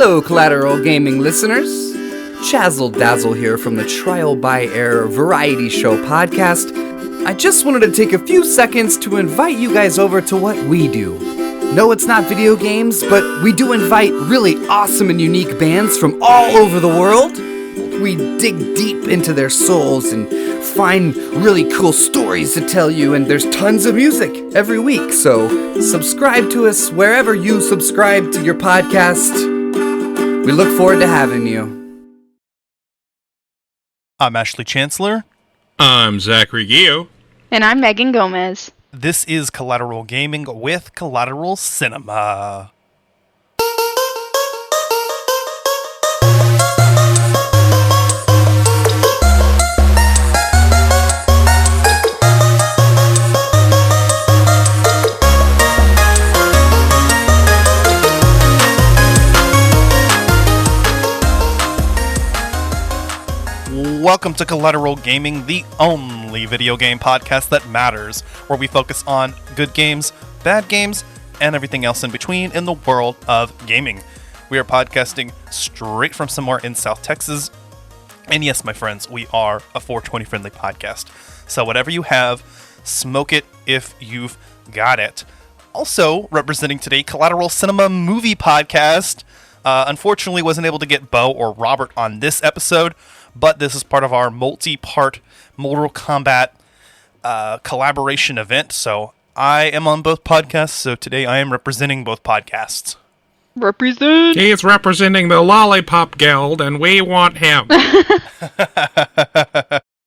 Hello, Collateral Gaming listeners. Chazzle Dazzle here from the Trial by Error Variety Show podcast. I just wanted to take a few seconds to invite you guys over to what we do. No, it's not video games, but we do invite really awesome and unique bands from all over the world. We dig deep into their souls and find really cool stories to tell you, and there's tons of music every week, so subscribe to us wherever you subscribe to your podcast. We look forward to having you. I'm Ashley Chancellor. I'm Zachary Gio. And I'm Megan Gomez. This is Collateral Gaming with Collateral Cinema. Welcome to Collateral Gaming, the only video game podcast that matters, where we focus on good games, bad games, and everything else in between in the world of gaming. We are podcasting straight from somewhere in South Texas. And yes, my friends, we are a 420 friendly podcast. So whatever you have, smoke it if you've got it. Also representing today, Collateral Cinema Movie Podcast. Unfortunately, wasn't able to get Bo or Robert on this episode, but this is part of our multi-part Mortal Kombat collaboration event. So I am on both podcasts, so today I am representing both podcasts. Represent! He's representing the Lollipop Guild, and we want him.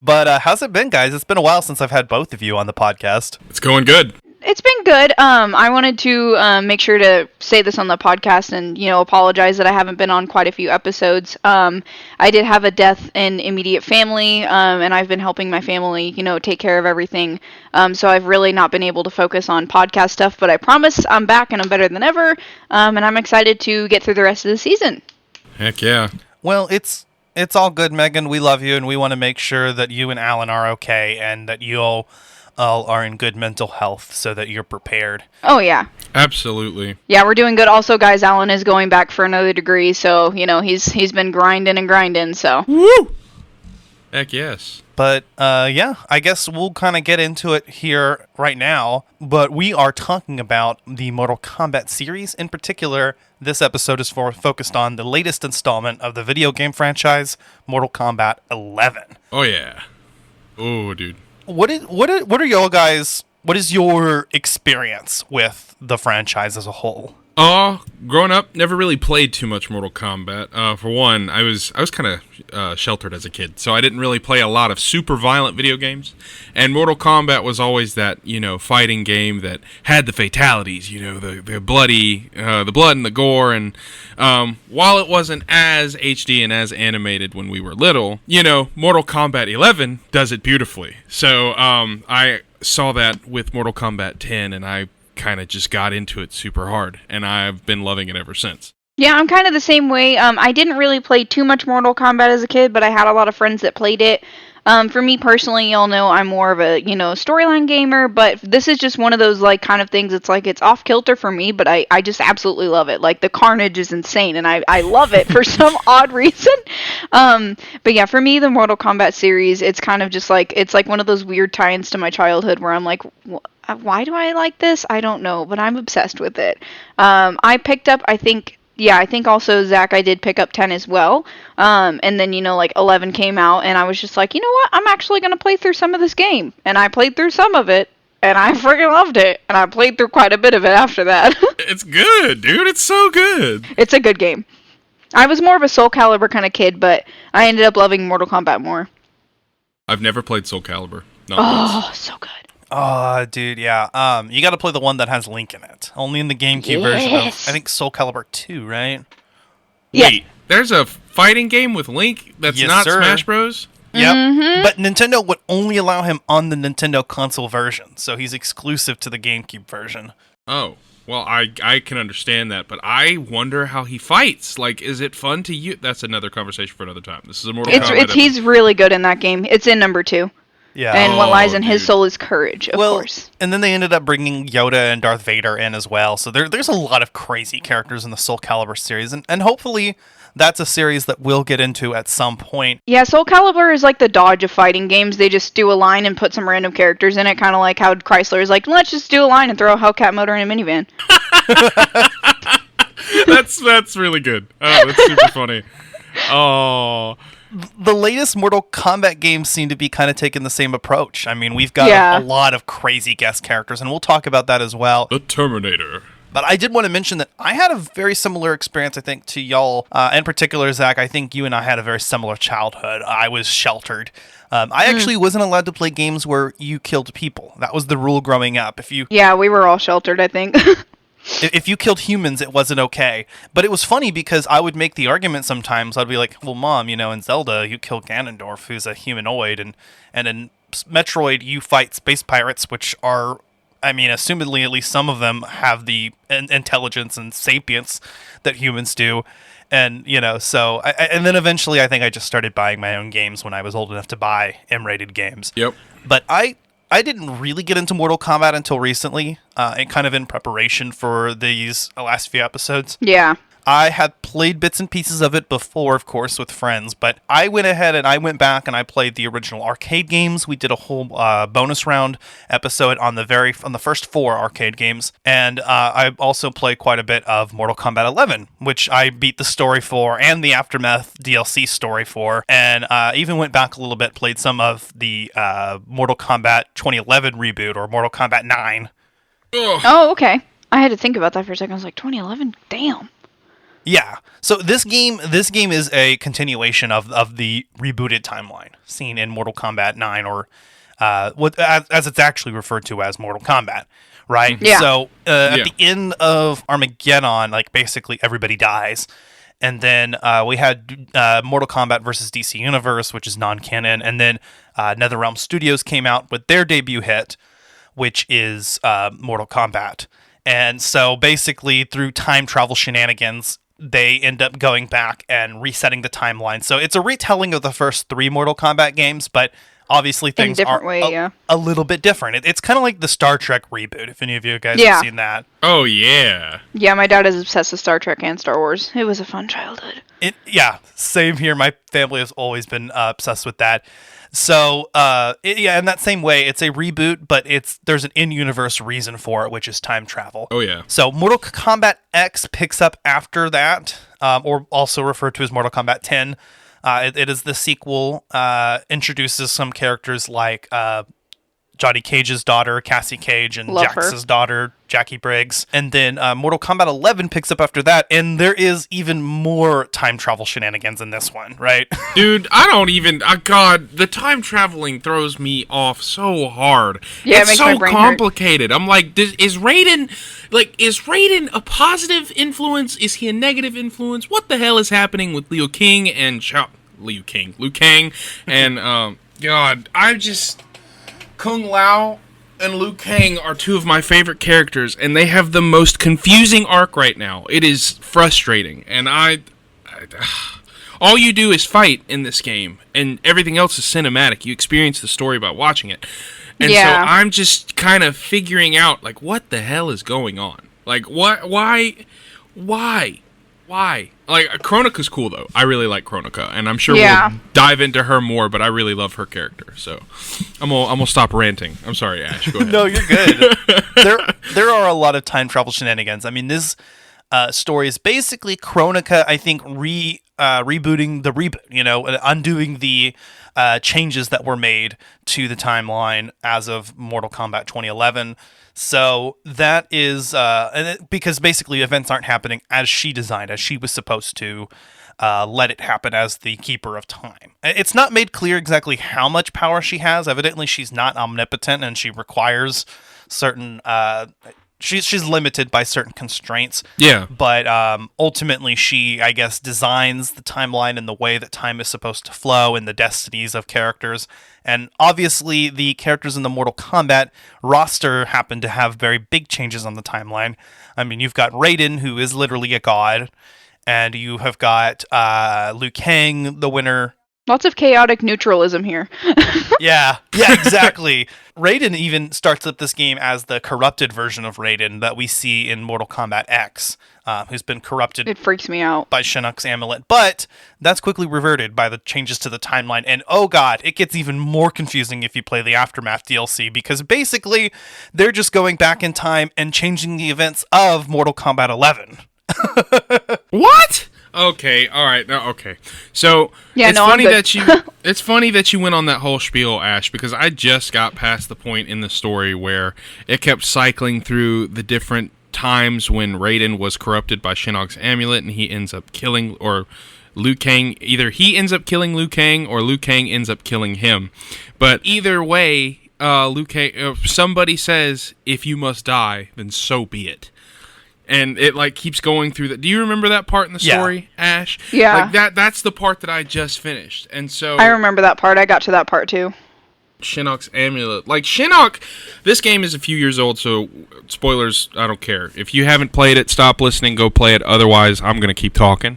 But how's it been, guys? It's been a while since I've had both of you on the podcast. It's going good. It's been good. I wanted to make sure to say this on the podcast and, apologize that I haven't been on quite a few episodes. I did have a death in immediate family, and I've been helping my family, take care of everything. So I've really not been able to focus on podcast stuff, but I promise I'm back and I'm better than ever. And I'm excited to get through the rest of the season. Heck yeah. Well, it's all good, Megan. We love you, and we want to make sure that you and Alan are okay and that you all are in good mental health so that you're prepared. Oh, yeah. Absolutely. Yeah, we're doing good. Also, guys, Alan is going back for another degree, so, he's been grinding, so. Woo! Heck yes. But, yeah, I guess we'll kind of get into it here right now. But we are talking about the Mortal Kombat series. In particular, this episode is focused on the latest installment of the video game franchise, Mortal Kombat 11. Oh, yeah. Oh, dude. What are y'all guys? What is your experience with the franchise as a whole? Growing up, never really played too much Mortal Kombat. For one, I was kind of sheltered as a kid, so I didn't really play a lot of super violent video games. And Mortal Kombat was always that fighting game that had the fatalities, the bloody, the blood and the gore. And while it wasn't as HD and as animated when we were little, Mortal Kombat 11 does it beautifully. So I saw that with Mortal Kombat 10, and I kind of just got into it super hard, and I've been loving it ever since. Yeah, I'm kind of the same way. I didn't really play too much Mortal Kombat as a kid, but I had a lot of friends that played it. For me personally, y'all know I'm more of a, storyline gamer, but this is just one of those, kind of things. It's it's off kilter for me, but I just absolutely love it. The carnage is insane, and I love it for some odd reason. But yeah, for me, the Mortal Kombat series, it's kind of just it's one of those weird tie-ins to my childhood where I'm like, why do I like this? I don't know, but I'm obsessed with it. I picked up, I think also, Zach, I did pick up 10 as well. And then, 11 came out, and I was just like, you know what? I'm actually going to play through some of this game. And I played through some of it, and I freaking loved it. And I played through quite a bit of it after that. It's good, dude. It's so good. It's a good game. I was more of a Soul Calibur kind of kid, but I ended up loving Mortal Kombat more. I've never played Soul Calibur. Once. So good. Oh, dude, yeah. You got to play the one that has Link in it. Only in the GameCube version of, I think, Soul Calibur 2, right? Yeah. Wait, there's a fighting game with Link that's not Smash Bros? Yep. Mm-hmm. But Nintendo would only allow him on the Nintendo console version, so he's exclusive to the GameCube version. Oh, well, I can understand that, but I wonder how he fights. Is it fun to you? That's another conversation for another time. This is a Mortal Kombat. He's really good in that game. It's in number 2. Yeah. And what lies in his dude. soul is courage, of course. And then they ended up bringing Yoda and Darth Vader in as well. So there's a lot of crazy characters in the Soul Calibur series. And hopefully that's a series that we'll get into at some point. Yeah, Soul Calibur is like the Dodge of fighting games. They just do a line and put some random characters in it, kind of like how Chrysler is like, let's just do a line and throw a Hellcat motor in a minivan. That's really good. Oh, that's super funny. Oh, The latest Mortal Kombat games seem to be kind of taking the same approach. I mean, we've got a lot of crazy guest characters, and we'll talk about that as well. the Terminator. But I did want to mention that I had a very similar experience, I think, to y'all. In particular, Zach, I think you and I had a very similar childhood. I was sheltered. I actually wasn't allowed to play games where you killed people. That was the rule growing up. Yeah, we were all sheltered, I think. If you killed humans, it wasn't okay. But it was funny because I would make the argument sometimes. I'd be like, well, Mom, in Zelda, you kill Ganondorf, who's a humanoid. And in Metroid, you fight space pirates, which are... I mean, assumedly, at least some of them have the intelligence and sapience that humans do. And, so... and then eventually, I think I just started buying my own games when I was old enough to buy M-rated games. Yep. But I didn't really get into Mortal Kombat until recently, and kind of in preparation for these last few episodes. Yeah. I had played bits and pieces of it before, of course, with friends, but I went ahead and I went back and I played the original arcade games. We did a whole bonus round episode on the first 4 arcade games, and I also played quite a bit of Mortal Kombat 11, which I beat the story for and the Aftermath DLC story for, and even went back a little bit, played some of the Mortal Kombat 2011 reboot, or Mortal Kombat 9. Ugh. Oh, okay. I had to think about that for a second. I was like, 2011? Damn. Yeah. So this game is a continuation of the rebooted timeline seen in Mortal Kombat 9, or as it's actually referred to as Mortal Kombat, right? Yeah. So at the end of Armageddon, like basically everybody dies. And then we had Mortal Kombat versus DC Universe, which is non-canon. And then NetherRealm Studios came out with their debut hit, which is Mortal Kombat. And so basically through time travel shenanigans, they end up going back and resetting the timeline. So it's a retelling of the first 3 Mortal Kombat games, but obviously things are a little bit different. It's kind of like the Star Trek reboot, if any of you guys have seen that. Oh, yeah. Yeah, my dad is obsessed with Star Trek and Star Wars. It was a fun childhood. Same here. My family has always been obsessed with that. So, in that same way, it's a reboot, but there's an in-universe reason for it, which is time travel. Oh, yeah. So, Mortal Kombat X picks up after that, or also referred to as Mortal Kombat 10. It is the sequel, introduces some characters like Johnny Cage's daughter, Cassie Cage, and Jax's daughter, Jackie Briggs. And then Mortal Kombat 11 picks up after that, and there is even more time travel shenanigans in this one, right? Dude, I don't even... God, the time traveling throws me off so hard. Yeah, it's it makes my so brain complicated. Hurt. I'm like, is Raiden a positive influence? Is he a negative influence? What the hell is happening with Liu Kang and Liu Kang, and God, I just... Kung Lao and Liu Kang are 2 of my favorite characters, and they have the most confusing arc right now. It is frustrating, and all you do is fight in this game, and everything else is cinematic. You experience the story by watching it. And so I'm just kind of figuring out, like, what the hell is going on? Like, why? Like, Kronika's cool, though. I really like Kronika, and I'm sure we'll dive into her more, but I really love her character, so I'm gonna stop ranting. I'm sorry, Ash, go ahead. No, you're good. There are a lot of time travel shenanigans. I mean, this story is basically Kronika, I think, rebooting the reboot, undoing the changes that were made to the timeline as of Mortal Kombat 2011. So that is because basically events aren't happening as she designed, as she was supposed to let it happen as the keeper of time. It's not made clear exactly how much power she has. Evidently, she's not omnipotent, and she requires certain... She's limited by certain constraints. Yeah. But ultimately, she, I guess, designs the timeline in the way that time is supposed to flow and the destinies of characters. And obviously, the characters in the Mortal Kombat roster happen to have very big changes on the timeline. I mean, you've got Raiden, who is literally a god. And you have got Liu Kang, the winner Lots of chaotic neutralism here. Yeah, exactly. Raiden even starts up this game as the corrupted version of Raiden that we see in Mortal Kombat X, who's been corrupted. It freaks me out. By Shinnok's amulet. But that's quickly reverted by the changes to the timeline. And oh god, it gets even more confusing if you play the Aftermath DLC, because basically they're just going back in time and changing the events of Mortal Kombat 11. What? Okay, all right, no, okay. So it's funny that you went on that whole spiel, Ash, because I just got past the point in the story where it kept cycling through the different times when Raiden was corrupted by Shinnok's amulet, and he ends up killing, or Liu Kang, either he ends up killing Liu Kang or Liu Kang ends up killing him. But either way, Liu Kang, somebody says, "If you must die, then so be it." And it like keeps going through that. Do you remember that part in the story, Ash? Yeah. Like that's the part that I just finished. And so I remember that part. I got to that part too. Shinnok's amulet. Like Shinnok, this game is a few years old, so spoilers, I don't care. If you haven't played it, stop listening, go play it. Otherwise, I'm going to keep talking.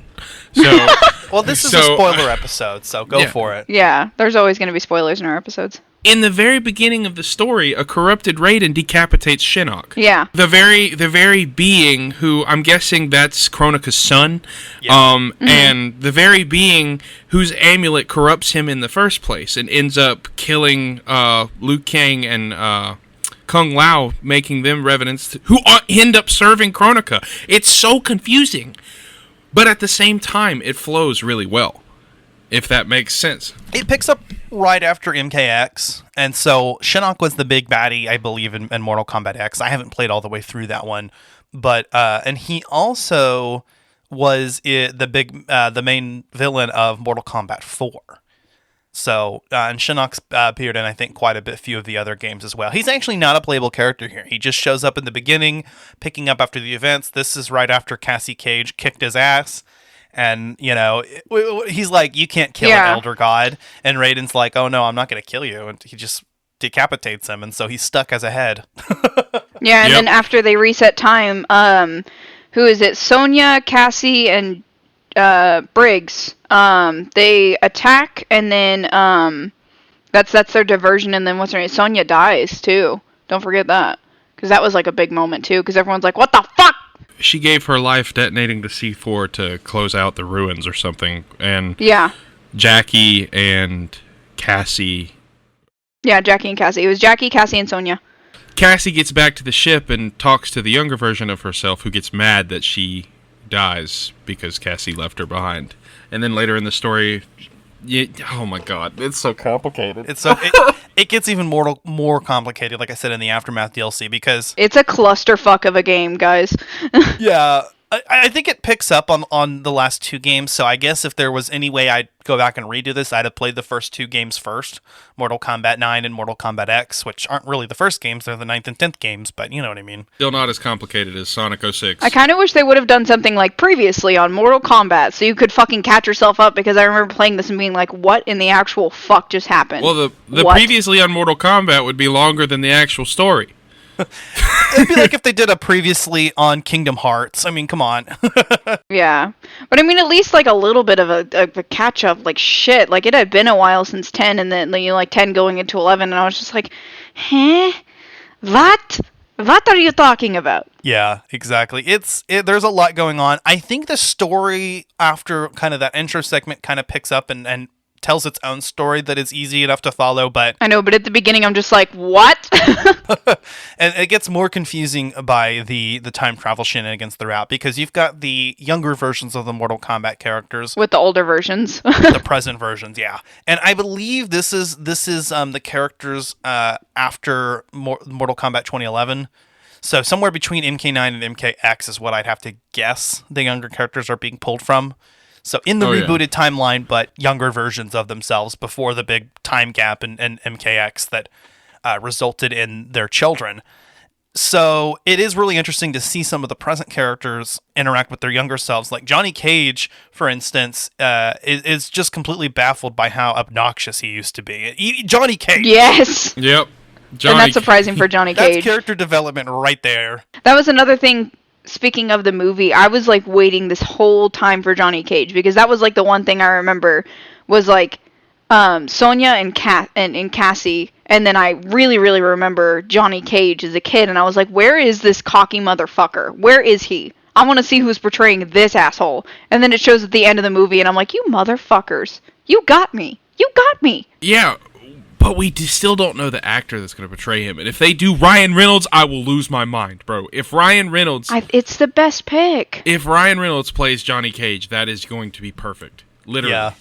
So well, this is a spoiler episode, so go for it. Yeah, there's always going to be spoilers in our episodes. In the very beginning of the story, a corrupted Raiden decapitates Shinnok. Yeah. The very being who, I'm guessing that's Kronika's son, and the very being whose amulet corrupts him in the first place and ends up killing Liu Kang and Kung Lao, making them revenants who end up serving Kronika. It's so confusing, but at the same time, it flows really well. If that makes sense. It picks up right after MKX, and so Shinnok was the big baddie, I believe, in Mortal Kombat X. I haven't played all the way through that one, but and he also was the main villain of Mortal Kombat 4. So, and Shinnok's appeared in, I think, quite a few of the other games as well. He's actually not a playable character here. He just shows up in the beginning, picking up after the events. This is right after Cassie Cage kicked his ass. And, you know, he's like, you can't kill an elder god. And Raiden's like, oh, no, I'm not going to kill you. And he just decapitates him. And so he's stuck as a head. Yeah, and then after they reset time, who is it? Sonya, Cassie, and Briggs. They attack, and then that's their diversion. And then what's her name? Sonya dies, too. Don't forget that. Because that was like a big moment, too. Because everyone's like, what the fuck? She gave her life detonating the C4 to close out the ruins or something. And Jackie and Cassie. Yeah, Jackie and Cassie. It was Jackie, Cassie, and Sonya. Cassie gets back to the ship and talks to the younger version of herself, who gets mad that she dies because Cassie left her behind. And then later in the story, oh my god, it's so complicated. It gets even more complicated, like I said, in the Aftermath DLC, because it's a clusterfuck of a game, guys. Yeah, I think it picks up on the last two games, so I guess if there was any way I'd go back and redo this, I'd have played the first two games first, Mortal Kombat 9 and Mortal Kombat X, which aren't really the first games, they're the 9th and 10th games, but you know what I mean. Still not as complicated as Sonic 06. I kind of wish they would have done something like previously on Mortal Kombat, so you could fucking catch yourself up, because I remember playing this and being like, what in the actual fuck just happened? Well, the previously on Mortal Kombat would be longer than the actual story. It'd be like if they did a previously on Kingdom Hearts. I mean, come on. Yeah. But I mean, at least like a little bit of a catch up. Like shit. Like it had been a while since 10, and then like 10 going into 11, and I was just like, huh? What? What are you talking about? Yeah, exactly. There's a lot going on. I think the story after kind of that intro segment kind of picks up and tells its own story that is easy enough to follow, but I know, but at the beginning I'm just like, what? And it gets more confusing by the time travel shenanigans throughout, because you've got the younger versions of the Mortal Kombat characters with the older versions, the present versions, yeah. And I believe this is the characters after Mortal Kombat 2011. So somewhere between MK9 and MKX is what I'd have to guess the younger characters are being pulled from. So in the rebooted timeline, but younger versions of themselves before the big time gap in MKX that resulted in their children. So it is really interesting to see some of the present characters interact with their younger selves. Like Johnny Cage, for instance, is just completely baffled by how obnoxious he used to be. Johnny Cage! Yes! Yep. And that's surprising for Johnny Cage. That's character development right there. That was another thing. Speaking of the movie, I was like waiting this whole time for Johnny Cage, because that was like the one thing I remember was like Sonya and Cassie, and then I really, really remember Johnny Cage as a kid, and I was like, where is this cocky motherfucker? Where is he? I want to see who's portraying this asshole. And then it shows at the end of the movie, and I'm like, you motherfuckers. You got me. You got me. Yeah, but we still don't know the actor that's going to portray him. And if they do Ryan Reynolds, I will lose my mind, bro. If Ryan Reynolds... it's the best pick. If Ryan Reynolds plays Johnny Cage, that is going to be perfect. Literally. Yeah.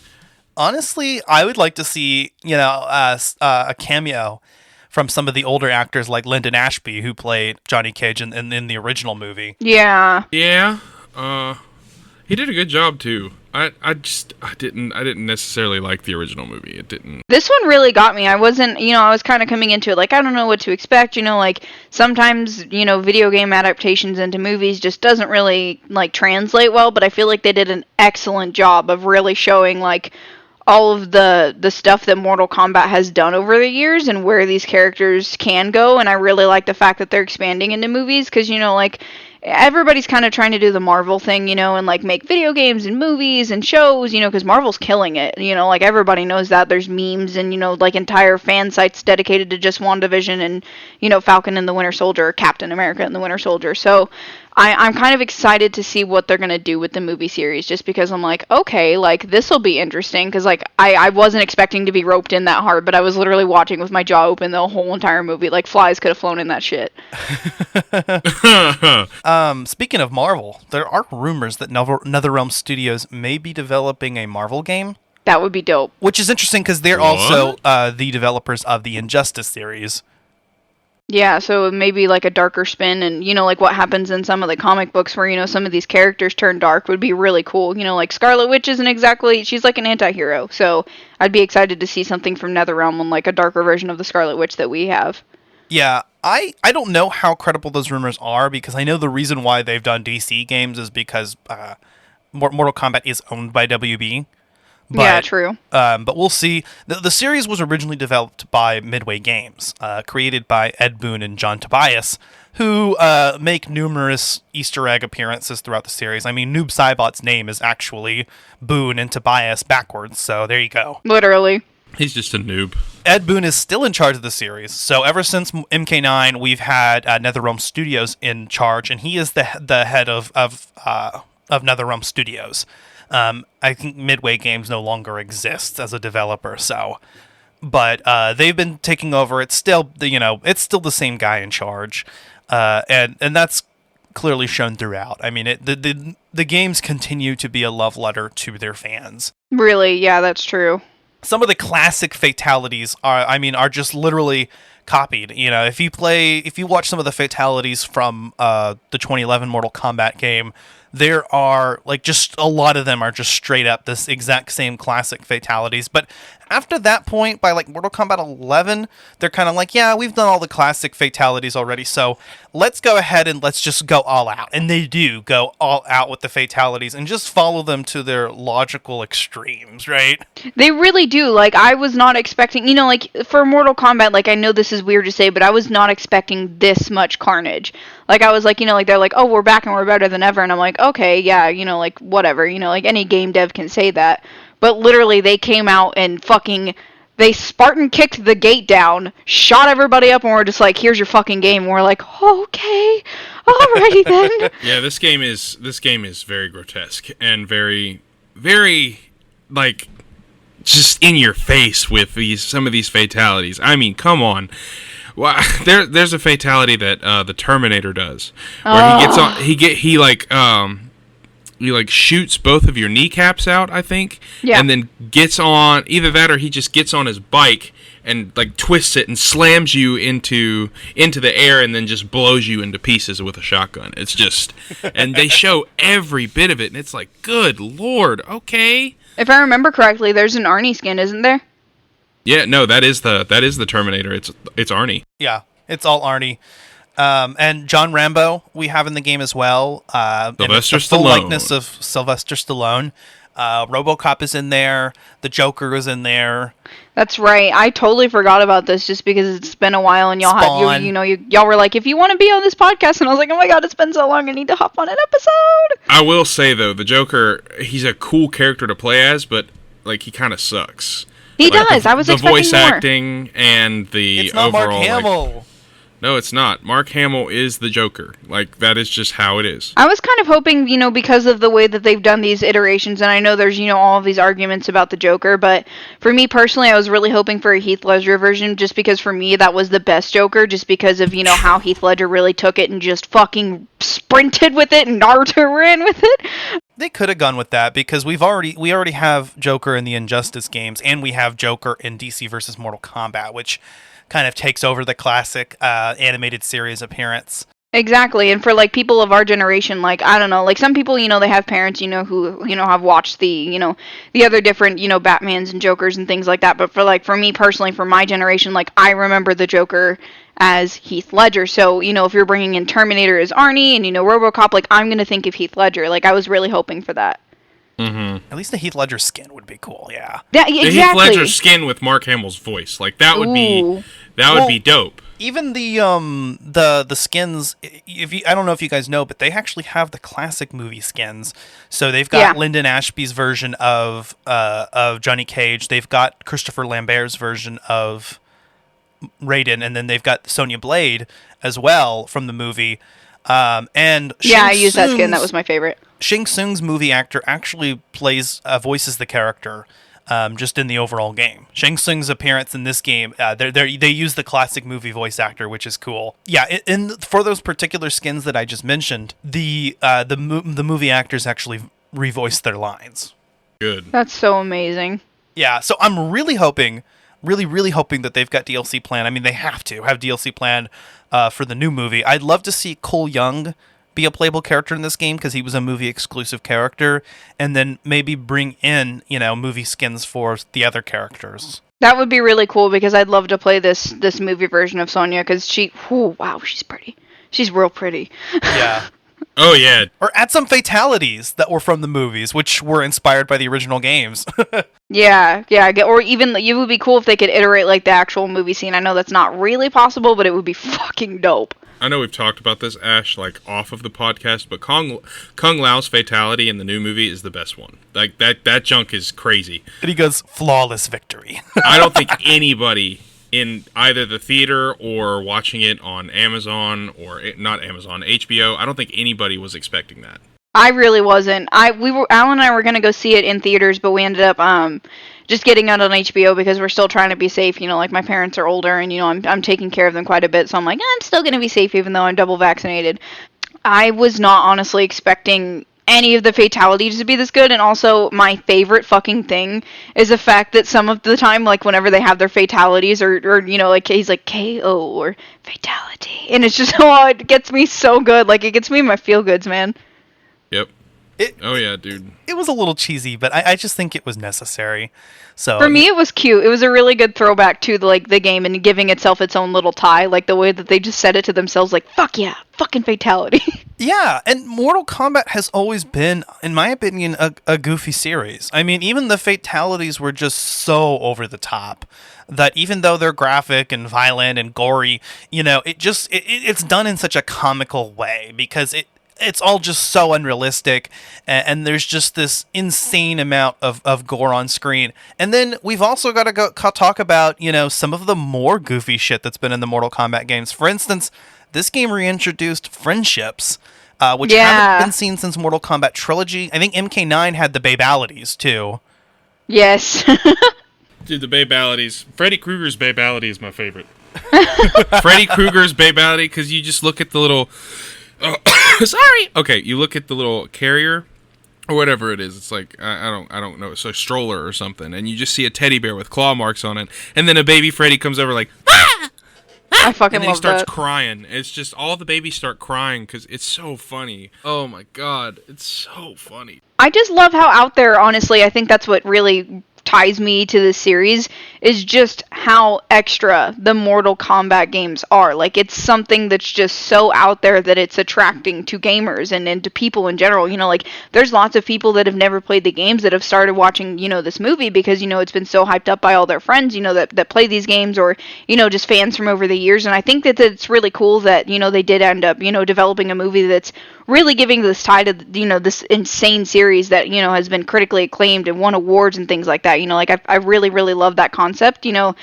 Honestly, I would like to see, a cameo from some of the older actors like Lyndon Ashby, who played Johnny Cage in the original movie. Yeah. Yeah. He did a good job too. I didn't necessarily like the original movie. It didn't. This one really got me. I wasn't, I was kind of coming into it like, I don't know what to expect. Like sometimes, video game adaptations into movies just doesn't really like translate well, but I feel like they did an excellent job of really showing like all of the stuff that Mortal Kombat has done over the years and where these characters can go. And I really like the fact that they're expanding into movies because, like everybody's kind of trying to do the Marvel thing, and like make video games and movies and shows, because Marvel's killing it. Like everybody knows that. There's memes and, like entire fan sites dedicated to just WandaVision and, Falcon and the Winter Soldier, Captain America and the Winter Soldier. So I'm kind of excited to see what they're going to do with the movie series just because I'm like, okay, like this will be interesting because like I wasn't expecting to be roped in that hard, but I was literally watching with my jaw open the whole entire movie. Like flies could have flown in that shit. Speaking of Marvel, there are rumors that NetherRealm Studios may be developing a Marvel game. That would be dope. Which is interesting because they're also the developers of the Injustice series. Yeah, so maybe like a darker spin and, like what happens in some of the comic books where, some of these characters turn dark would be really cool. Like Scarlet Witch isn't exactly, she's like an anti-hero. So I'd be excited to see something from NetherRealm on like a darker version of the Scarlet Witch that we have. Yeah, I don't know how credible those rumors are because I know the reason why they've done DC games is because Mortal Kombat is owned by WB. But, yeah, true. But we'll see. The series was originally developed by Midway Games, created by Ed Boon and John Tobias, who make numerous Easter egg appearances throughout the series. I mean, Noob Saibot's name is actually Boon and Tobias backwards, so there you go. Literally. He's just a noob. Ed Boon is still in charge of the series, so ever since MK9, we've had NetherRealm Studios in charge, and he is the head of NetherRealm Studios. I think Midway Games no longer exists as a developer, but they've been taking over. It's still the same guy in charge, and that's clearly shown throughout. I mean, the games continue to be a love letter to their fans. Really, yeah, that's true. Some of the classic fatalities are just literally copied. If you watch some of the fatalities from the 2011 Mortal Kombat game, there are just a lot of them are just straight up this exact same classic fatalities. But after that point, by Mortal Kombat 11, they're kind of like, yeah, we've done all the classic fatalities already, so let's go ahead and let's just go all out. And they do go all out with the fatalities and just follow them to their logical extremes, right? They really do. I was not expecting, for Mortal Kombat, I know this is weird to say, but I was not expecting this much carnage. I was they're like, oh, we're back and we're better than ever. And I'm like, okay, yeah, whatever. Any game dev can say that. But literally, they came out and they Spartan kicked the gate down, shot everybody up, and we're just like, here's your fucking game. And we're like, okay, alrighty then. Yeah, this game is very grotesque and very, very, just in your face with some of these fatalities. I mean, come on. Well, there's a fatality that the Terminator does, where he shoots both of your kneecaps out, I think, and then gets on either that or he just gets on his bike and twists it and slams you into the air and then just blows you into pieces with a shotgun. It's just, and they show every bit of it, and it's like, good lord, okay. If I remember correctly, there's an Arnie skin, isn't there? Yeah, no, that is the Terminator. It's Arnie. Yeah, it's all Arnie. And John Rambo we have in the game as well. Sylvester Stallone. Full likeness of Sylvester Stallone. RoboCop is in there. The Joker is in there. That's right. I totally forgot about this just because it's been a while and y'all y'all were like, if you want to be on this podcast, and I was like, oh my god, it's been so long, I need to hop on an episode. I will say though, the Joker, he's a cool character to play as, but he kind of sucks. He does. I was the expecting voice more. acting and the It's not overall. Mark Hamill. No, it's not. Mark Hamill is the Joker. Like, that is just how it is. I was kind of hoping, because of the way that they've done these iterations, and I know there's, all of these arguments about the Joker, but for me personally, I was really hoping for a Heath Ledger version, just because for me that was the best Joker, just because of, how Heath Ledger really took it and just fucking sprinted with it and Naruto ran with it. They could have gone with that because we already have Joker in the Injustice games, and we have Joker in DC versus Mortal Kombat, which kind of takes over the classic animated series appearance. Exactly, and for people of our generation, I don't know, some people, they have parents, who have watched the the other different, Batmans and Jokers and things like that. But for me personally, for my generation, I remember the Joker as Heath Ledger. So if you're bringing in Terminator as Arnie and RoboCop, I'm gonna think of Heath Ledger. I was really hoping for that. Mm-hmm. At least the Heath Ledger skin would be cool. Yeah. Yeah, exactly. The Heath Ledger skin with Mark Hamill's voice, that would be dope. Even the skins, I don't know if you guys know, but they actually have the classic movie skins. So they've got Lyndon Ashby's version of Johnny Cage. They've got Christopher Lambert's version of Raiden, and then they've got Sonya Blade as well from the movie. And I used that skin. That was my favorite. Shang Tsung's movie actor actually voices the character. Just in the overall game, Shang Tsung's appearance in this game, they use the classic movie voice actor, which is cool. Yeah, for those particular skins that I just mentioned, the movie actors actually revoiced their lines. Good. That's so amazing. Yeah, so I'm really hoping that they've got DLC planned. I mean, they have to have DLC planned for the new movie. I'd love to see Cole Young be a playable character in this game because he was a movie exclusive character, and then maybe bring in movie skins for the other characters. That would be really cool because I'd love to play this movie version of Sonya because she's pretty. She's real pretty. Yeah. Oh yeah. Or add some fatalities that were from the movies, which were inspired by the original games. Yeah. Or even it would be cool if they could iterate the actual movie scene. I know that's not really possible, but it would be fucking dope. I know we've talked about this, Ash, off of the podcast, but Kung Lao's fatality in the new movie is the best one. That junk is crazy. And he goes, flawless victory. I don't think anybody in either the theater or watching it on Amazon or not Amazon, HBO, I don't think anybody was expecting that. I really wasn't. Alan and I were gonna go see it in theaters, but we ended up just getting it on HBO because we're still trying to be safe. My parents are older, and I'm taking care of them quite a bit, so I'm I'm still gonna be safe even though I'm double vaccinated. I was not honestly expecting any of the fatalities to be this good, and also my favorite fucking thing is the fact that some of the time, whenever they have their fatalities or he's like KO or fatality, and it's just it gets me so good. It gets me in my feel goods, man. Yep. Oh yeah, dude. It was a little cheesy, but I just think it was necessary. So for me, it was cute. It was a really good throwback to the game and giving itself its own little tie, the way that they just said it to themselves, fuck yeah, fucking fatality. Yeah, and Mortal Kombat has always been, in my opinion, a goofy series. I mean, even the fatalities were just so over the top that even though they're graphic and violent and gory, it's done in such a comical way because it's all just so unrealistic, and there's just this insane amount of gore on screen. And then we've also got to talk about, some of the more goofy shit that's been in the Mortal Kombat games. For instance, this game reintroduced friendships, which haven't been seen since Mortal Kombat Trilogy. I think MK9 had the babalities, too. Yes. Dude, the babalities. Freddy Krueger's babality is my favorite. Freddy Krueger's babality, because you just look at the little... Oh, sorry. Okay, you look at the little carrier or whatever it is. It's I don't know. It's a stroller or something, and you just see a teddy bear with claw marks on it, and then a baby Freddy comes over ah! I fucking and then love he starts that. crying. It's just all the babies start crying because it's so funny. Oh my god, it's so funny. I just love how out there. Honestly, I think that's what really ties me to this series is just how extra the Mortal Kombat games are. Like, it's something that's just so out there that it's attracting to gamers and to people in general. You know, like, there's lots of people that have never played the games that have started watching, you know, this movie because, you know, it's been so hyped up by all their friends, you know, that play these games, or, you know, just fans from over the years. And I think that it's really cool that, you know, they did end up, you know, developing a movie that's really giving this tie to, you know, this insane series that, you know, has been critically acclaimed and won awards and things like that. You know, like, I really, really love that concept, you know.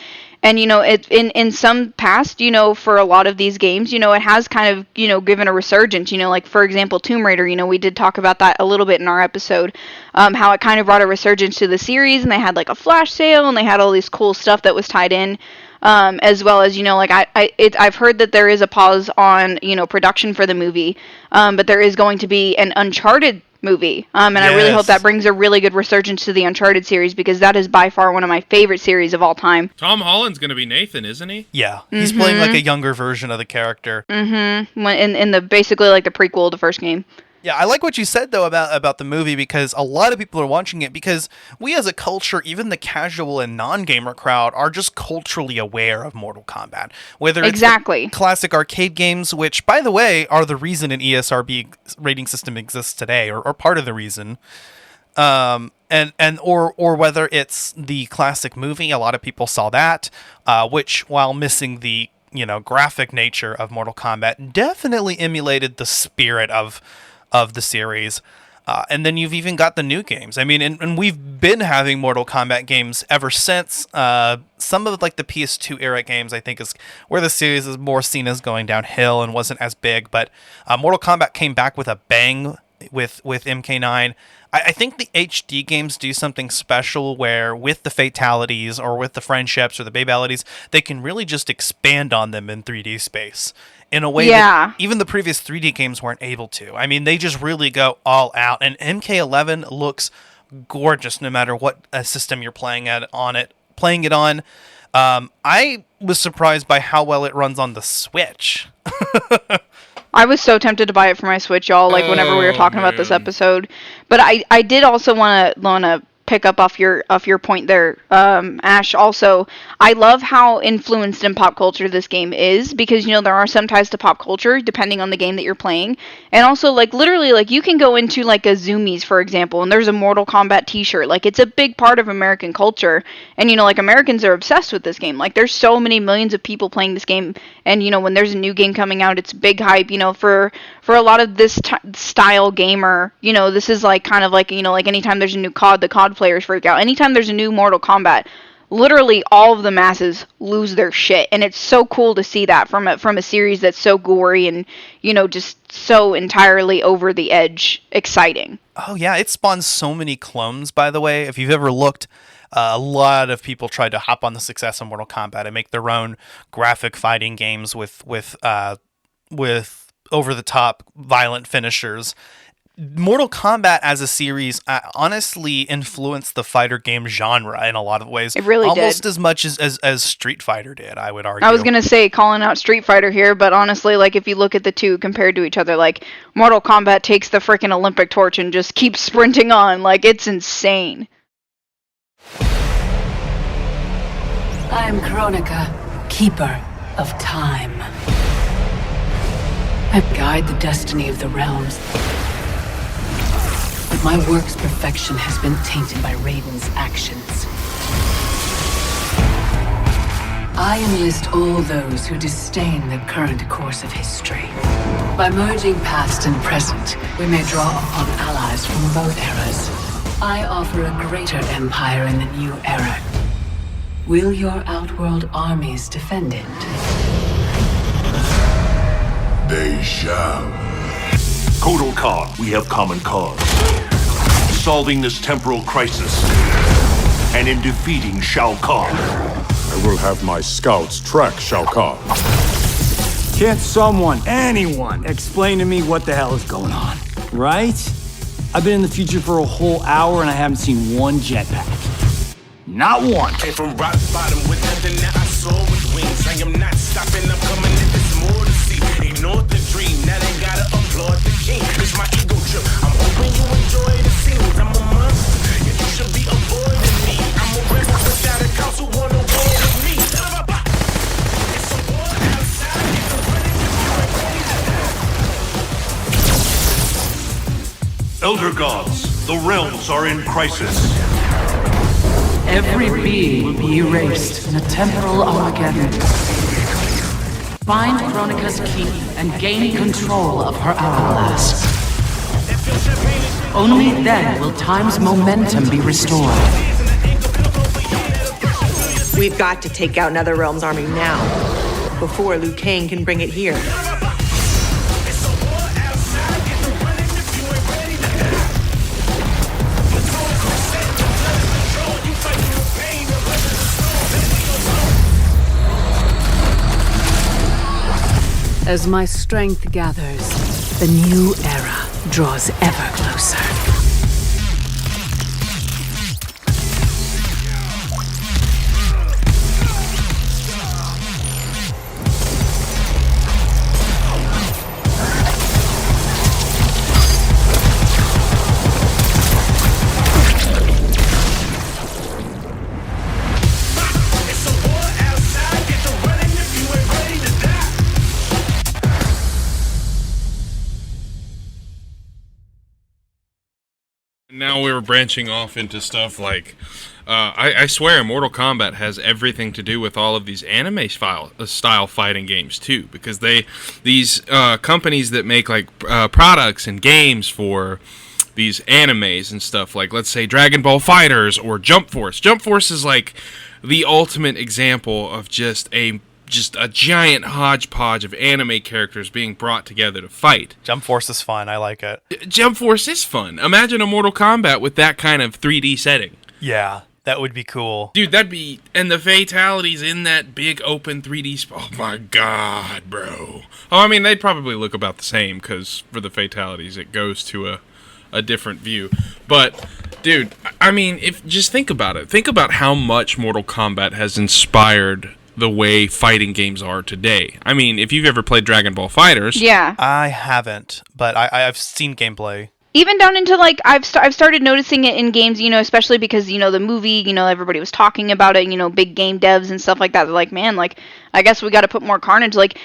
And, you know, it in some past, you know, for a lot of these games, you know, it has kind of, you know, given a resurgence, you know, like, for example, Tomb Raider, you know, we did talk about that a little bit in our episode, how it kind of brought a resurgence to the series, and they had, like, a flash sale, and they had all this cool stuff that was tied in, as well as, you know, like, I've heard that there is a pause on, you know, production for the movie, but there is going to be an Uncharted movie. And yes. I really hope that brings a really good resurgence to the Uncharted series, because that is by far one of my favorite series of all time. Tom Holland's going to be Nathan, isn't he? Yeah. He's playing like a younger version of the character. Mm-hmm. In the basically like the prequel of the first game. Yeah, I like what you said, though, about the movie, because a lot of people are watching it because we as a culture, even the casual and non-gamer crowd, are just culturally aware of Mortal Kombat. Whether it's the classic arcade games, which, by the way, are the reason an ESRB rating system exists today, or part of the reason, or whether it's the classic movie. A lot of people saw that, which, while missing the, you know, graphic nature of Mortal Kombat, definitely emulated the spirit of the series. And then you've even got the new games. I mean, and we've been having Mortal Kombat games ever since. Some of, like, the PS2 era games, I think, is where the series is more seen as going downhill and wasn't as big. But Mortal Kombat came back with a bang with MK9. I think the HD games do something special where, with the fatalities or with the friendships or the babalities, they can really just expand on them in 3D space in a way that even the previous 3D games weren't able to. I mean, they just really go all out, and MK11 looks gorgeous no matter what system you're playing it on. I was surprised by how well it runs on the Switch. I was so tempted to buy it for my Switch, y'all, like, whenever we were talking about this episode. But I did also want to pick up off your point there, Ash. Also, I love how influenced in pop culture this game is, because, you know, there are some ties to pop culture depending on the game that you're playing. And also, like, literally, like, you can go into, like, a Zoomies, for example, and there's a Mortal Kombat t-shirt. Like, it's a big part of American culture. And, you know, like, Americans are obsessed with this game. Like, there's so many millions of people playing this game. And, you know, when there's a new game coming out, it's big hype, you know, for a lot of this style gamer. You know, this is, like, kind of like, you know, like, anytime there's a new COD, the COD players freak out. Anytime there's a new Mortal Kombat, literally all of the masses lose their shit. And it's so cool to see that from a series that's so gory and, you know, just so entirely over the edge exciting. Oh, yeah. It spawns so many clones, by the way. If you've ever looked, a lot of people tried to hop on the success of Mortal Kombat and make their own graphic fighting games with over-the-top violent finishers. Mortal Kombat as a series honestly influenced the fighter game genre in a lot of ways. It really almost did. As much as Street Fighter did, I would argue. I was going to say, calling out Street Fighter here, but honestly, like, if you look at the two compared to each other, like, Mortal Kombat takes the freaking Olympic torch and just keeps sprinting on. Like, it's insane. I am Kronika, Keeper of Time. I guide the destiny of the realms. But my work's perfection has been tainted by Raiden's actions. I enlist all those who disdain the current course of history. By merging past and present, we may draw upon allies from both eras. I offer a greater empire in the new era. Will your Outworld armies defend it? They shall. Kotal Khan, we have common cause. Solving this temporal crisis. And in defeating Shao Kahn. I will have my scouts track Shao Kahn. Can't someone, anyone, explain to me what the hell is going on? Right? I've been in the future for a whole hour and I haven't seen one jetpack. Not one. Came from rock bottom with nothing that I saw with wings. I am not stopping, I'm coming in this more to see. Ignore the dream, now they gotta applaud the king. It's my ego trip, I'm hoping you enjoy the scenes. I'm a monster, yeah, you should be avoiding me. I'm a rebel without a council, wanna Elder gods, the realms are in crisis. Every being will be erased in a temporal Armageddon. Find Chronica's key and gain control of her hourglass. Only then will time's momentum be restored. We've got to take out NetherRealm's army now, before Liu Kang can bring it here. As my strength gathers, the new era draws ever closer. Now we were branching off into stuff like, I swear Mortal Kombat has everything to do with all of these anime style fighting games too, because these companies that make like products and games for these animes and stuff, like let's say Dragon Ball Fighters or Jump Force. Jump Force is like the ultimate example of just a giant hodgepodge of anime characters being brought together to fight. Jump Force is fun. I like it. Jump Force is fun. Imagine a Mortal Kombat with that kind of 3D setting. Yeah, that would be cool. Dude, and the fatalities in that big open 3D oh my god, bro. Oh, I mean, they'd probably look about the same, because for the fatalities, it goes to a different view. But, dude, I mean, just think about it. Think about how much Mortal Kombat has inspired the way fighting games are today. I mean, if you've ever played Dragon Ball Fighters... Yeah. I haven't, but I've seen gameplay. Even down into, like, I've started noticing it in games, especially because, the movie, everybody was talking about it, big game devs and stuff like that. They're like, man, like, I guess we got to put more carnage. Like,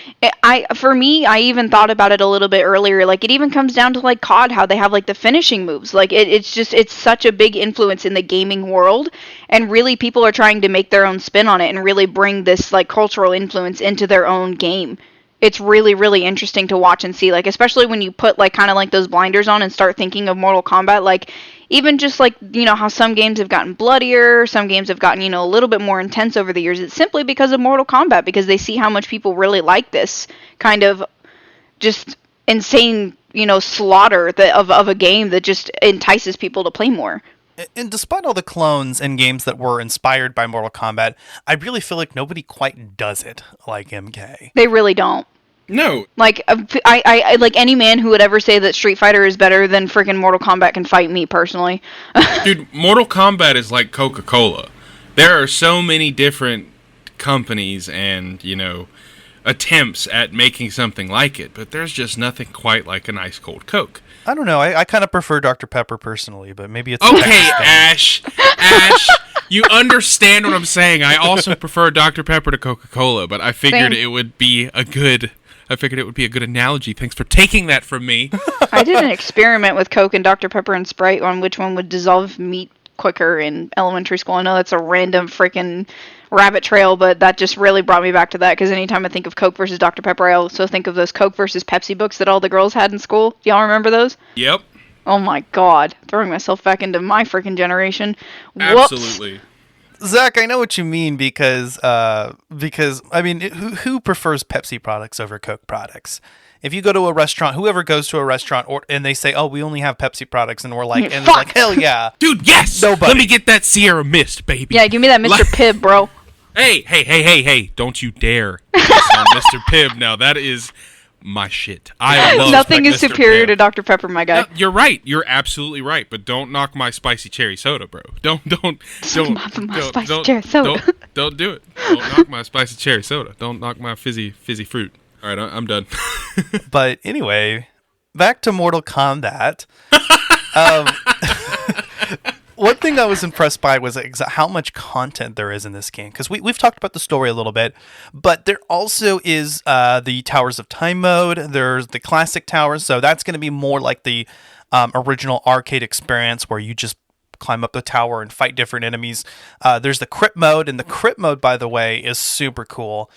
for me, I even thought about it a little bit earlier. Like, it even comes down to, like, COD, how they have, like, the finishing moves. Like, it's such a big influence in the gaming world. And really, people are trying to make their own spin on it and really bring this, like, cultural influence into their own game. It's really, really interesting to watch and see, like, especially when you put, like, kind of like those blinders on and start thinking of Mortal Kombat, like, even just, like, how some games have gotten bloodier, some games have gotten, a little bit more intense over the years. It's simply because of Mortal Kombat, because they see how much people really like this kind of just insane, slaughter of a game that just entices people to play more. And despite all the clones and games that were inspired by Mortal Kombat, I really feel like nobody quite does it like MK. They really don't. No. Like, I like any man who would ever say that Street Fighter is better than freaking Mortal Kombat can fight me, personally. Dude, Mortal Kombat is like Coca-Cola. There are so many different companies and, attempts at making something like it, but there's just nothing quite like an ice cold Coke. I don't know. I kind of prefer Dr. Pepper personally, but maybe it's... Okay, Ash, you understand what I'm saying. I also prefer Dr. Pepper to Coca-Cola, but I figured it would be a good analogy. Thanks for taking that from me. I did an experiment with Coke and Dr. Pepper and Sprite on which one would dissolve meat quicker in elementary school. I know that's a random freaking rabbit trail, but that just really brought me back to that, because anytime I think of Coke versus Dr. Pepper, I also think of those Coke versus Pepsi books that all the girls had in school. Do y'all remember those? Yep. Oh my god. Throwing myself back into my freaking generation. Absolutely. Zach, I know what you mean, because I mean, who prefers Pepsi products over Coke products? If you go to a restaurant, whoever goes to a restaurant and they say, "Oh, we only have Pepsi products," and we're like, and it's like, hell yeah, dude, yes, nobody. Let me get that Sierra Mist, baby. Yeah, give me that Mr. Pibb, bro. Hey! Don't you dare on Mr. Pibb. Now that is my shit. I love nothing is Mr. superior Pibb. To Dr. Pepper, my guy. No, you're right. You're absolutely right. But don't knock my spicy cherry soda, bro. Don't spicy cherry soda. Don't do it. Don't knock my spicy cherry soda. Don't knock my fizzy fruit. All right, I'm done. But anyway, back to Mortal Kombat. One thing I was impressed by was how much content there is in this game. Because we've talked about the story a little bit, but there also is the Towers of Time mode. There's the Classic Towers, so that's going to be more like the original arcade experience where you just climb up the tower and fight different enemies. There's the crypt mode, and the crypt mode, by the way, is super cool.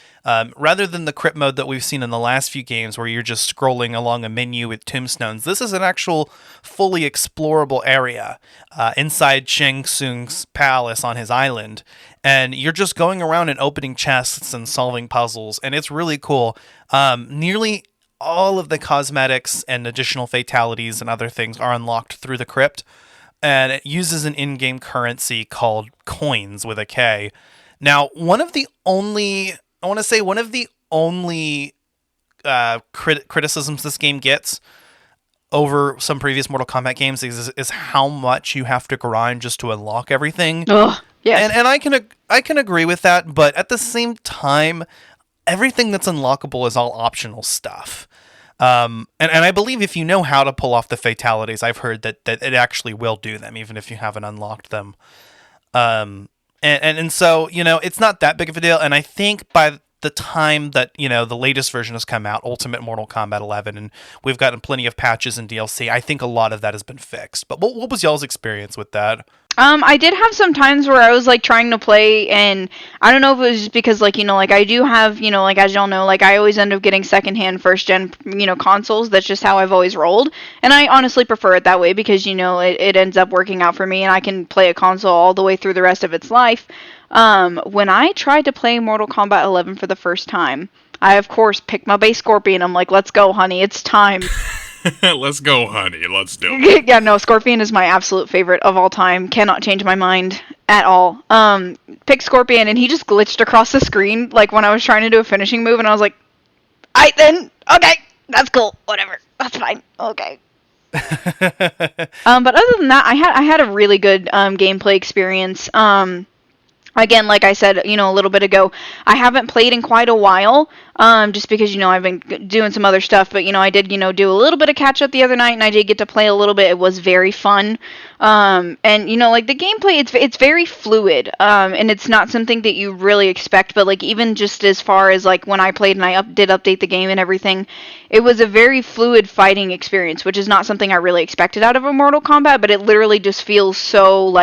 Rather than the crypt mode that we've seen in the last few games where you're just scrolling along a menu with tombstones, this is an actual fully explorable area inside Shang Tsung's palace on his island, and you're just going around and opening chests and solving puzzles, and it's really cool. Nearly all of the cosmetics and additional fatalities and other things are unlocked through the crypt, and it uses an in-game currency called coins with a K. Now, one of the only criticisms this game gets over some previous Mortal Kombat games is how much you have to grind just to unlock everything. Ugh, yes. And I can agree with that, but at the same time, everything that's unlockable is all optional stuff. And I believe if you know how to pull off the fatalities, I've heard that it actually will do them, even if you haven't unlocked them. And so, it's not that big of a deal. And I think by the time that, the latest version has come out, Ultimate Mortal Kombat 11, and we've gotten plenty of patches and DLC, I think a lot of that has been fixed. But what was y'all's experience with that? I did have some times where I was trying to play, and I don't know if it was just because I do have, as y'all know, I always end up getting secondhand first gen, consoles. That's just how I've always rolled. And I honestly prefer it that way because, it ends up working out for me and I can play a console all the way through the rest of its life. When I tried to play Mortal Kombat 11 for the first time, I of course picked my base Scorpion. I'm like, let's go, honey, it's time. Let's go, honey. Let's do it. Yeah, no, Scorpion is my absolute favorite of all time. Cannot change my mind at all. Pick Scorpion, and he just glitched across the screen, when I was trying to do a finishing move, and I was like, "Aight then, okay, that's cool, whatever, that's fine, okay." But other than that, I had a really good gameplay experience. Again, like I said, a little bit ago, I haven't played in quite a while, just because, I've been doing some other stuff, but, I did, do a little bit of catch up the other night, and I did get to play a little bit. It was very fun. And, the gameplay, it's very fluid, and it's not something that you really expect, but, even just as far as, when I played and I did update the game and everything, it was a very fluid fighting experience, which is not something I really expected out of a Mortal Kombat, but it literally just feels so,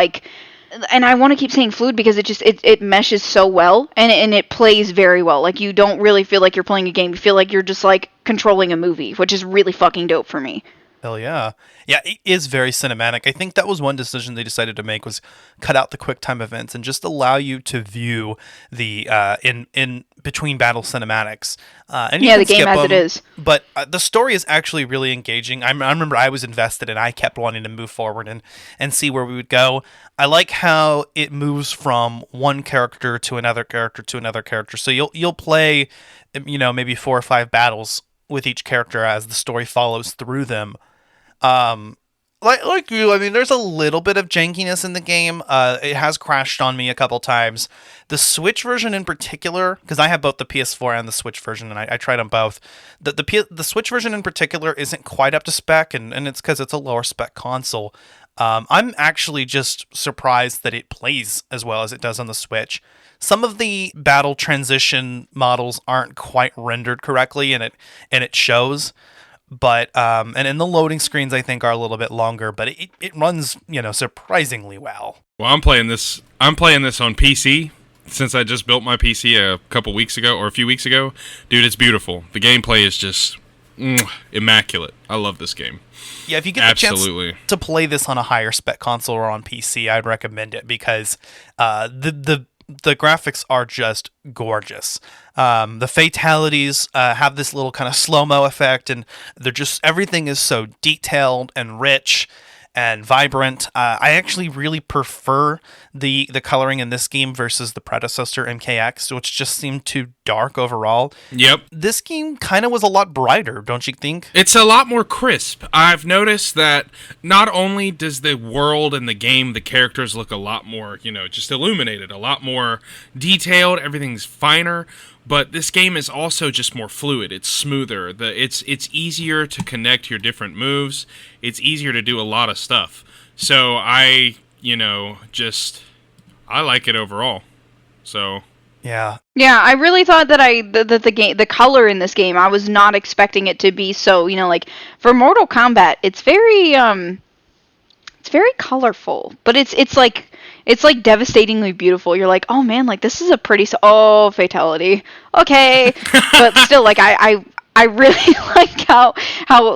and I want to keep saying fluid because it meshes so well and it plays very well. You don't really feel like you're playing a game. You feel like you're just controlling a movie, which is really fucking dope for me. Hell yeah. Yeah, it is very cinematic. I think that was one decision they decided to make, was cut out the quick time events and just allow you to view the in between battle cinematics. And yeah, the game as it is. But the story is actually really engaging. I remember I was invested and I kept wanting to move forward and see where we would go. I like how it moves from one character to another character to another character. So you'll play, maybe 4 or 5 battles with each character as the story follows through them. Like you, I mean, there's a little bit of jankiness in the game. It has crashed on me a couple times. The Switch version in particular, because I have both the PS4 and the Switch version, and I tried them both. The Switch version in particular isn't quite up to spec, and it's because it's a lower spec console. I'm actually just surprised that it plays as well as it does on the Switch. Some of the battle transition models aren't quite rendered correctly, and it shows. But and the loading screens I think are a little bit longer, but it runs surprisingly well. Well, I'm playing this on PC since I just built my PC a couple weeks ago or a few weeks ago. Dude, it's beautiful. The gameplay is just immaculate. I love this game. Yeah, if you get the chance to play this on a higher spec console or on PC, I'd recommend it because the graphics are just gorgeous. The fatalities have this little kind of slow-mo effect, and they're just, everything is so detailed and rich and vibrant. I actually really prefer the coloring in this game versus the predecessor MKX, which just seemed too dark overall. Yep. This game kind of was a lot brighter, don't you think? It's a lot more crisp. I've noticed that not only does the world and the game, the characters look a lot more, just illuminated, a lot more detailed, everything's finer, but this game is also just more fluid. It's smoother. It's easier to connect your different moves. It's easier to do a lot of stuff. So I like it overall. So Yeah. Yeah, I really thought that the color in this game, I was not expecting it to be so, like for Mortal Kombat, it's very colorful, but it's like devastatingly beautiful. You're like, "Oh man, like this is a pretty fatality." Okay. But still like I really like how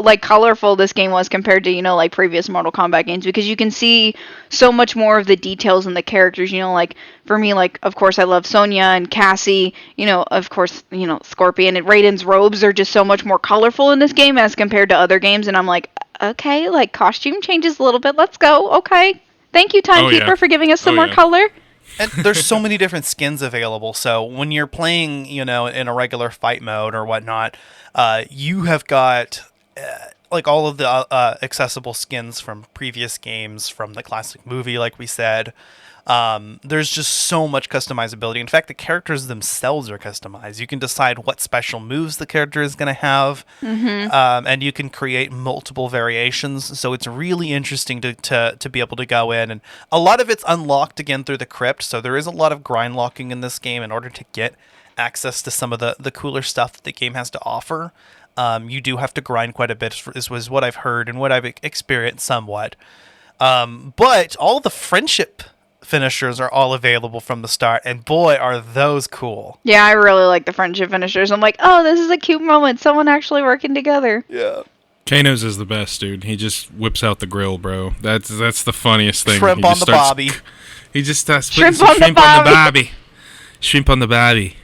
like colorful this game was compared to, like previous Mortal Kombat games, because you can see so much more of the details in the characters, like for me, like of course I love Sonya and Cassie, of course, Scorpion, and Raiden's robes are just so much more colorful in this game as compared to other games, and I'm like, okay, like costume changes a little bit, let's go. Okay. Thank you, Timekeeper, for giving us some more color. And there's so many different skins available. So when you're playing, in a regular fight mode or whatnot, you have got like all of the accessible skins from previous games, from the classic movie, like we said. There's just so much customizability. In fact, the characters themselves are customized. You can decide what special moves the character is going to have, and you can create multiple variations. So it's really interesting to be able to go in, and a lot of it's unlocked again through the crypt. So there is a lot of grind locking in this game in order to get access to some of the cooler stuff that the game has to offer. You do have to grind quite a bit, is what I've heard and what I've experienced somewhat. But all the friendship finishers are all available from the start, and boy, are those cool. Yeah, I really like the friendship finishers. I'm like, oh, this is a cute moment. Someone actually working together. Yeah. Kano's is the best, dude. He just whips out the grill, bro. That's the funniest thing. Shrimp on the bobby. He just starts putting some shrimp on the bobby. Shrimp on the bobby.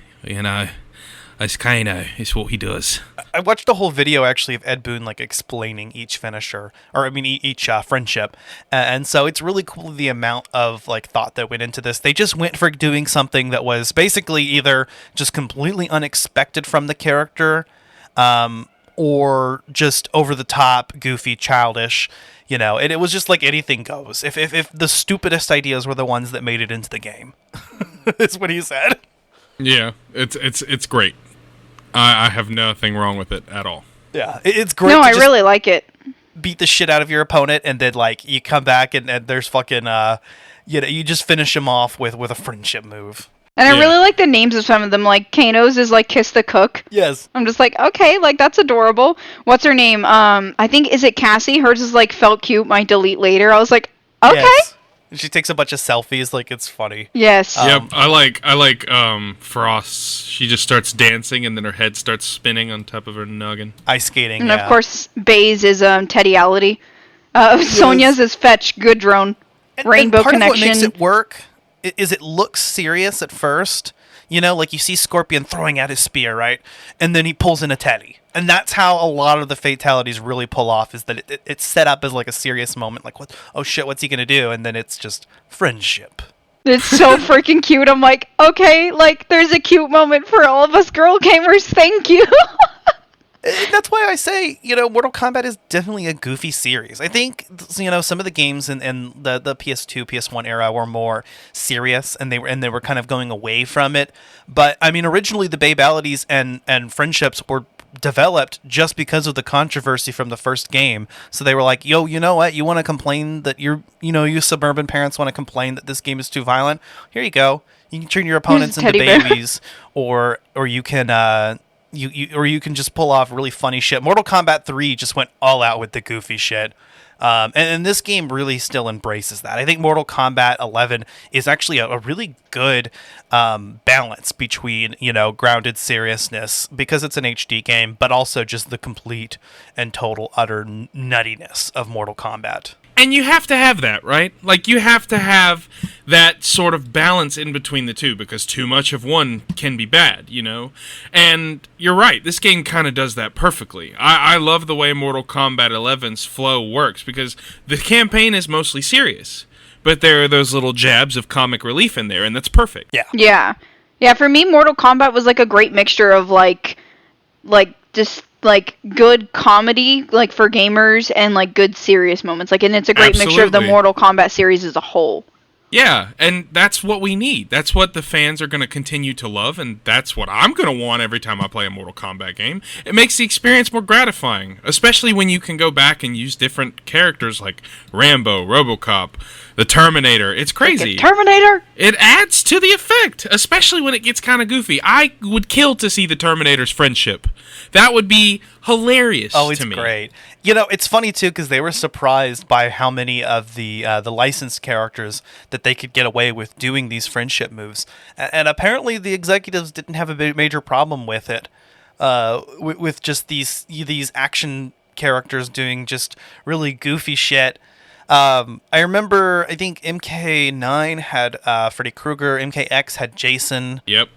That's Kano. It's what he does. I watched a whole video actually of Ed Boon like explaining each finisher, or I mean each friendship, and so it's really cool the amount of like thought that went into this. They just went for doing something that was basically either just completely unexpected from the character, or just over the top, goofy, childish. And it was just like anything goes. If the stupidest ideas were the ones that made it into the game, is what he said. Yeah, it's great. I have nothing wrong with it at all. Yeah, it's great. No, I really like it. Beat the shit out of your opponent, and then like you come back and there's fucking you just finish him off with a friendship move. And I really like the names of some of them. Like Kano's is like Kiss the Cook. Yes. I'm just like, okay, like that's adorable. What's her name? I think, is it Cassie? Hers is like felt cute, might delete later. I was like, okay. Yes. She takes a bunch of selfies, like it's funny. Yes. Yep, I like Frost. She just starts dancing and then her head starts spinning on top of her noggin. Ice skating. And of course, Bae's is Teddyality. Sonya's is Fetch, Good Drone, Rainbow part Connection. Of what makes it work is it looks serious at first. Like you see Scorpion throwing out his spear, right? And then he pulls in a Teddy. And that's how a lot of the fatalities really pull off, is that it's set up as like a serious moment. Like, what? Oh shit, what's he going to do? And then it's just friendship. It's so freaking cute. I'm like, okay, like there's a cute moment for all of us girl gamers. Thank you. That's why I say, Mortal Kombat is definitely a goofy series. I think, some of the games in the PS2, PS1 era were more serious, and they were kind of going away from it. But I mean, originally the Babalities and friendships were developed just because of the controversy from the first game. So they were like, yo, you know what? You want to complain that you suburban parents want to complain that this game is too violent? Here you go. You can turn your opponents into babies, or you can you can just pull off really funny shit. Mortal Kombat 3 just went all out with the goofy shit. And this game really still embraces that. I think Mortal Kombat 11 is actually a really good balance between, grounded seriousness, because it's an HD game, but also just the complete and total utter nuttiness of Mortal Kombat. And you have to have that, right? Like, you have to have that sort of balance in between the two, because too much of one can be bad, And you're right, this game kind of does that perfectly. I love the way Mortal Kombat 11's flow works, because the campaign is mostly serious, but there are those little jabs of comic relief in there, and that's perfect. Yeah. Yeah, for me, Mortal Kombat was like a great mixture of just like good comedy, like for gamers, and like good serious moments. Like, and it's a great mixture of the Mortal Kombat series as a whole. Yeah, and that's what we need. That's what the fans are going to continue to love, and that's what I'm going to want every time I play a Mortal Kombat game. It makes the experience more gratifying, especially when you can go back and use different characters like Rambo, RoboCop, The Terminator. It's crazy. Terminator? It adds to the effect, especially when it gets kind of goofy. I would kill to see the Terminator's friendship. That would be hilarious to me. Oh, it's great. You know, it's funny, too, because they were surprised by how many of the licensed characters that they could get away with doing these friendship moves. And apparently the executives didn't have a major problem with it, with just these action characters doing just really goofy shit. I remember, I think MK9 had Freddy Krueger, MKX had Jason. Yep.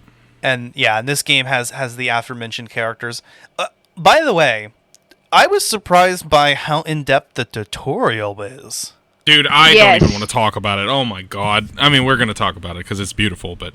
And yeah, and this game has the aforementioned characters. By the way, I was surprised by how in-depth the tutorial is. Dude, I don't even want to talk about it. Oh my god. I mean, we're going to talk about it because it's beautiful, but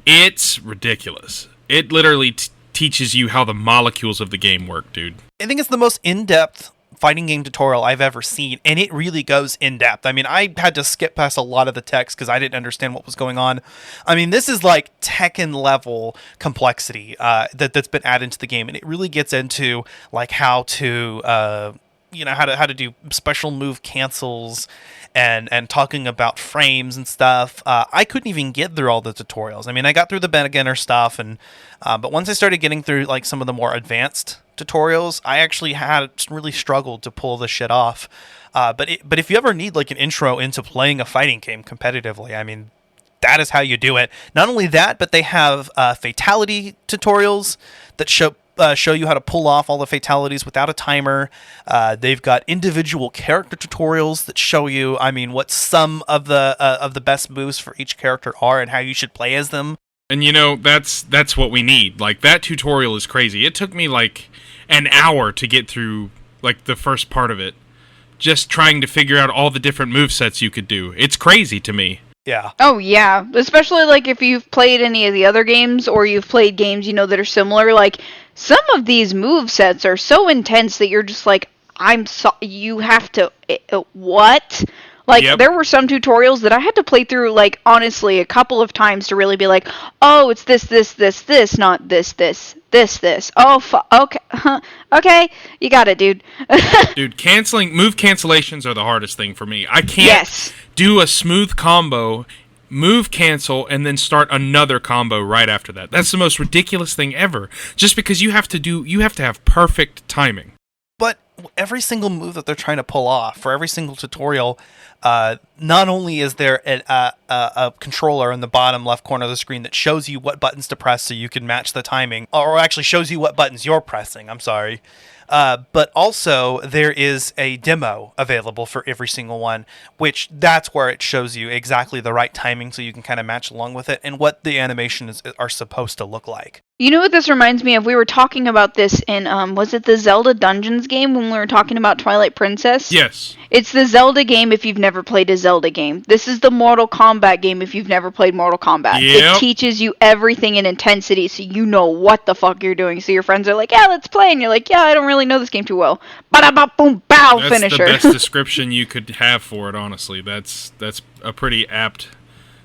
it's ridiculous. It literally teaches you how the molecules of the game work, dude. I think it's the most in-depth fighting game tutorial I've ever seen, and it really goes in depth. I mean, I had to skip past a lot of the text because I didn't understand what was going on. I mean, this is like Tekken level complexity that's been added to the game, and it really gets into like how to how to do special move cancels and talking about frames and stuff. I couldn't even get through all the tutorials. I mean, I got through the beginner stuff, and but once I started getting through like some of the more advanced tutorials, I actually had really struggled to pull this shit off. But if you ever need like an intro into playing a fighting game competitively, I mean, that is how you do it. Not only that, but they have fatality tutorials that show you how to pull off all the fatalities without a timer. They've got individual character tutorials that show you, I mean, what some of the best moves for each character are and how you should play as them. And you know, that's what we need. Like, that tutorial is crazy. It took me like an hour to get through like the first part of it, just trying to figure out all the different movesets you could do. It's crazy to me. Yeah. Oh, yeah. Especially, like, if you've played any of the other games, or you've played games, you know, that are similar. Like, some of these movesets are so intense that you're just like, you have to, what? Like, Yep. There were some tutorials that I had to play through, like, honestly, a couple of times to really be like, oh, it's this, not this. Oh, okay. Okay, you got it, dude. Dude, move cancellations are the hardest thing for me. I can't do a smooth combo, move cancel, and then start another combo right after that. That's the most ridiculous thing ever. Just because you have to have perfect timing. But every single move that they're trying to pull off for every single tutorial, not only is there a controller in the bottom left corner of the screen that shows you what buttons to press so you can match the timing, or actually shows you what buttons you're pressing, I'm sorry. But also there is a demo available for every single one, which that's where it shows you exactly the right timing so you can kind of match along with it and what the animations are supposed to look like. You know what this reminds me of? We were talking about this in, was it the Zelda Dungeons game when we were talking about Twilight Princess? Yes. It's the Zelda game if you've never played a Zelda game. This is the Mortal Kombat game if you've never played Mortal Kombat. Yep. It teaches you everything in intensity so you know what the fuck you're doing. So your friends are like, yeah, let's play. And you're like, yeah, I don't really know this game too well. Ba-da-ba-boom, bow, That's finisher. the best description you could have for it, honestly. That's a pretty apt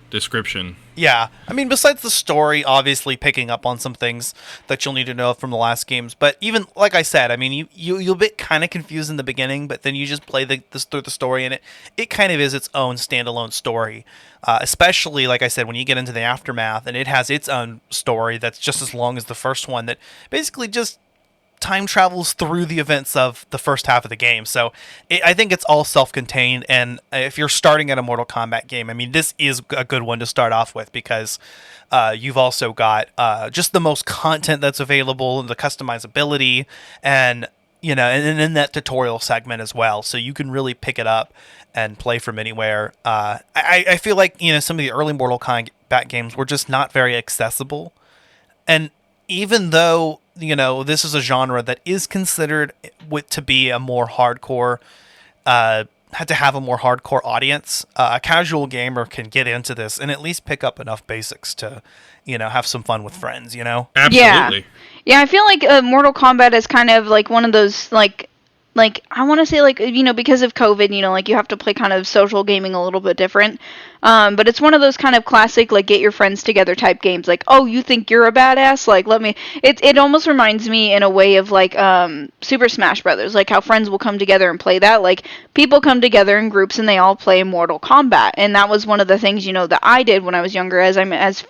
description. Yeah, I mean, besides the story, obviously picking up on some things that you'll need to know from the last games, but even, like I said, I mean, you'll get kind of confused in the beginning, but then you just play through the story, and it kind of is its own standalone story, especially, like I said, when you get into the Aftermath, and it has its own story that's just as long as the first one, that basically just time travels through the events of the first half of the game. So I think it's all self-contained, and if you're starting at a Mortal Kombat game, I mean, this is a good one to start off with because you've also got just the most content that's available and the customizability, and you know, and in that tutorial segment as well, so you can really pick it up and play from anywhere. I feel like, you know, some of the early Mortal Kombat games were just not very accessible, and even though, you know, this is a genre that is considered to be a more hardcore, had to have a more hardcore audience, a casual gamer can get into this and at least pick up enough basics to, you know, have some fun with friends, you know? Absolutely. Yeah, I feel like Mortal Kombat is kind of like one of those, like I want to say, like, you know, because of COVID, you know, like you have to play kind of social gaming a little bit different. But it's one of those kind of classic, like, get your friends together type games. Like, oh, you think you're a badass? Like, let me... It almost reminds me in a way of, like, Super Smash Brothers. Like, how friends will come together and play that. Like, people come together in groups and they all play Mortal Kombat. And that was one of the things, that I did when I was younger, as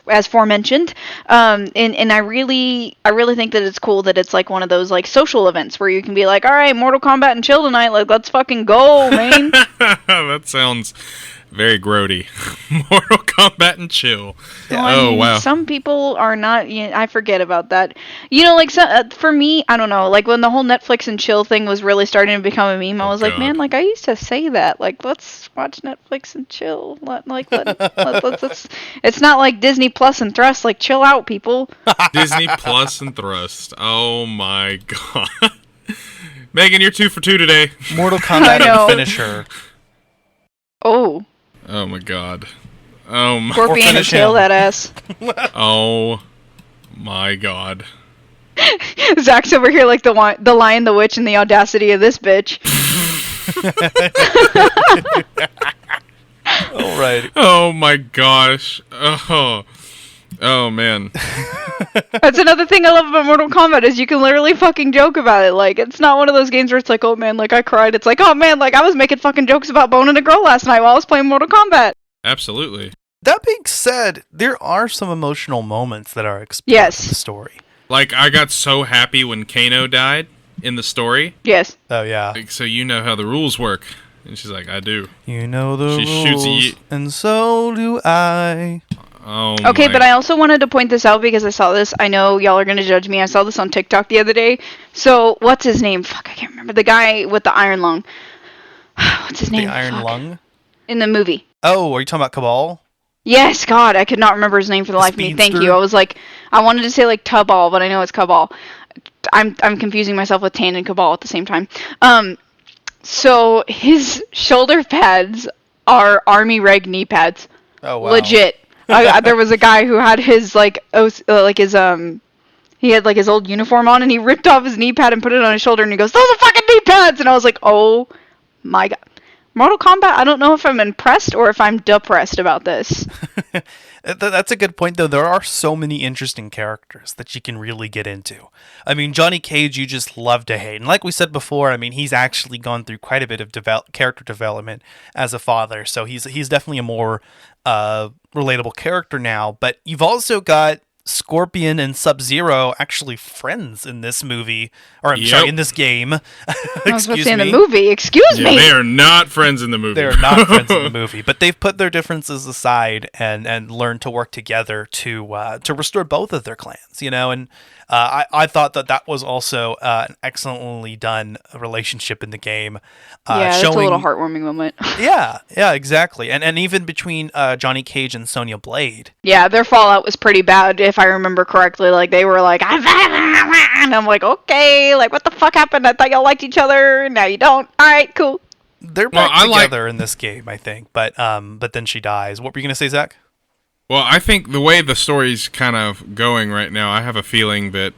aforementioned. And I really think that it's cool that it's, like, one of those, like, social events where you can be like, all right, Mortal Kombat and chill tonight. Like, let's fucking go, man. That sounds very grody. Mortal Kombat and chill. Yeah. Oh, wow. Some people are not... I forget about that. Like, for me, I don't know. Like, when the whole Netflix and chill thing was really starting to become a meme, I was like, man, like, I used to say that. Like, let's watch Netflix and chill. Let's it's not like Disney Plus and Thrust. Like, chill out, people. Disney Plus and Thrust. Oh, my God. Megan, you're 2 for 2 today. Mortal Kombat and Finisher. Oh. Oh my God. Oh Scorpion and tail that ass. Oh my God. Zach's over here like the Lion, the Witch, and the audacity of this bitch. Alright. Oh my gosh. Oh man. That's another thing I love about Mortal Kombat is you can literally fucking joke about it. Like, it's not one of those games where it's like, oh man, like I cried. It's like, oh man, like I was making fucking jokes about boning a girl last night while I was playing Mortal Kombat. Absolutely. That being said, there are some emotional moments that are explored in the story. Like, I got so happy when Kano died in the story. Yes. Oh yeah. Like, so you know how the rules work. And she's like, I do. You know the rules, and so do I. Oh, okay, but I also wanted to point this out because I saw this. I know y'all are going to judge me. I saw this on TikTok the other day. So, what's his name? Fuck, I can't remember. The guy with the iron lung. What's his name? The iron lung? In the movie. Oh, are you talking about Cabal? Yes, God, I could not remember his name for the life of me. Thank you. I was like, I wanted to say like Tubal, but I know it's Cabal. I'm confusing myself with Tan and Cabal at the same time. So his shoulder pads are army reg knee pads. Oh wow. Legit. There was a guy who had his he had like his old uniform on and he ripped off his knee pad and put it on his shoulder and he goes, those are fucking knee pads! And I was like, oh my God. Mortal Kombat, I don't know if I'm impressed or if I'm depressed about this. That's a good point, though. There are so many interesting characters that you can really get into. I mean, Johnny Cage, you just love to hate. And like we said before, I mean, he's actually gone through quite a bit of character development as a father. So he's definitely a more relatable character now. But you've also got Scorpion and Sub-Zero actually friends in this movie, or I'm sorry, in this game. Excuse me. In the movie, excuse me. They are not friends in the movie. They're not friends in the movie, but they've put their differences aside and learned to work together to restore both of their clans. And I thought that was also an excellently done relationship in the game. That's a little heartwarming moment. yeah, exactly. And even between Johnny Cage and Sonya Blade. Yeah, their fallout was pretty bad, if I remember correctly. Like, they were like, and I'm like, okay, like, what the fuck happened? I thought y'all liked each other. Now you don't. All right, cool. They're back together in this game, I think. But then she dies. What were you going to say, Zach? Well, I think the way the story's kind of going right now, I have a feeling that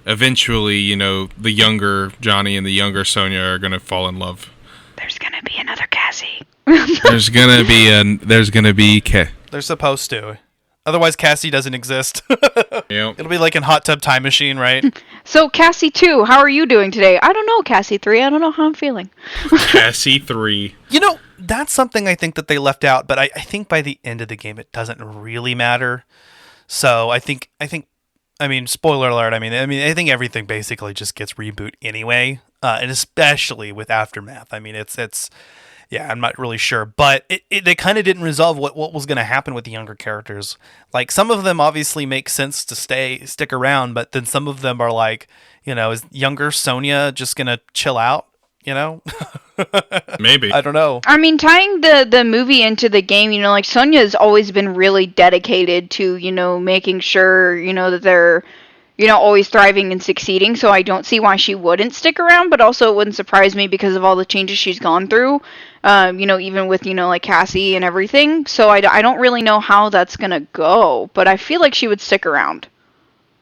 eventually, the younger Johnny and the younger Sonya are going to fall in love. There's going to be another Cassie. There's going to be They're supposed to. Otherwise, Cassie doesn't exist. Yep. It'll be like in Hot Tub Time Machine, right? So, Cassie 2, how are you doing today? I don't know, Cassie 3. I don't know how I'm feeling. Cassie 3. That's something I think that they left out, but I think by the end of the game, it doesn't really matter. So, I mean, spoiler alert, I think everything basically just gets reboot anyway, and especially with Aftermath. I mean, it's yeah, I'm not really sure, but they kind of didn't resolve what was going to happen with the younger characters. Like, some of them obviously make sense to stick around, but then some of them are like, is younger Sonya just going to chill out? Maybe. I don't know. I mean, tying the movie into the game, like, Sonya's always been really dedicated to, making sure, that they're, always thriving and succeeding, so I don't see why she wouldn't stick around, but also it wouldn't surprise me because of all the changes she's gone through, even with, like, Cassie and everything, so I don't really know how that's gonna go, but I feel like she would stick around.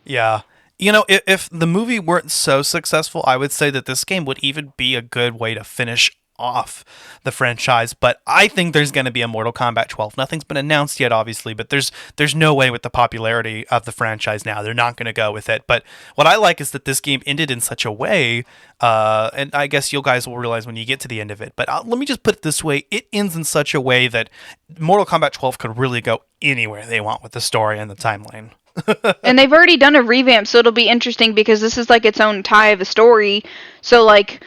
Yeah. If the movie weren't so successful, I would say that this game would even be a good way to finish off the franchise. But I think there's going to be a Mortal Kombat 12. Nothing's been announced yet, obviously, but there's no way with the popularity of the franchise now. They're not going to go with it. But what I like is that this game ended in such a way, and I guess you guys will realize when you get to the end of it, but let me just put it this way. It ends in such a way that Mortal Kombat 12 could really go anywhere they want with the story and the timeline. And they've already done a revamp, so it'll be interesting because this is like its own tie of a story. So like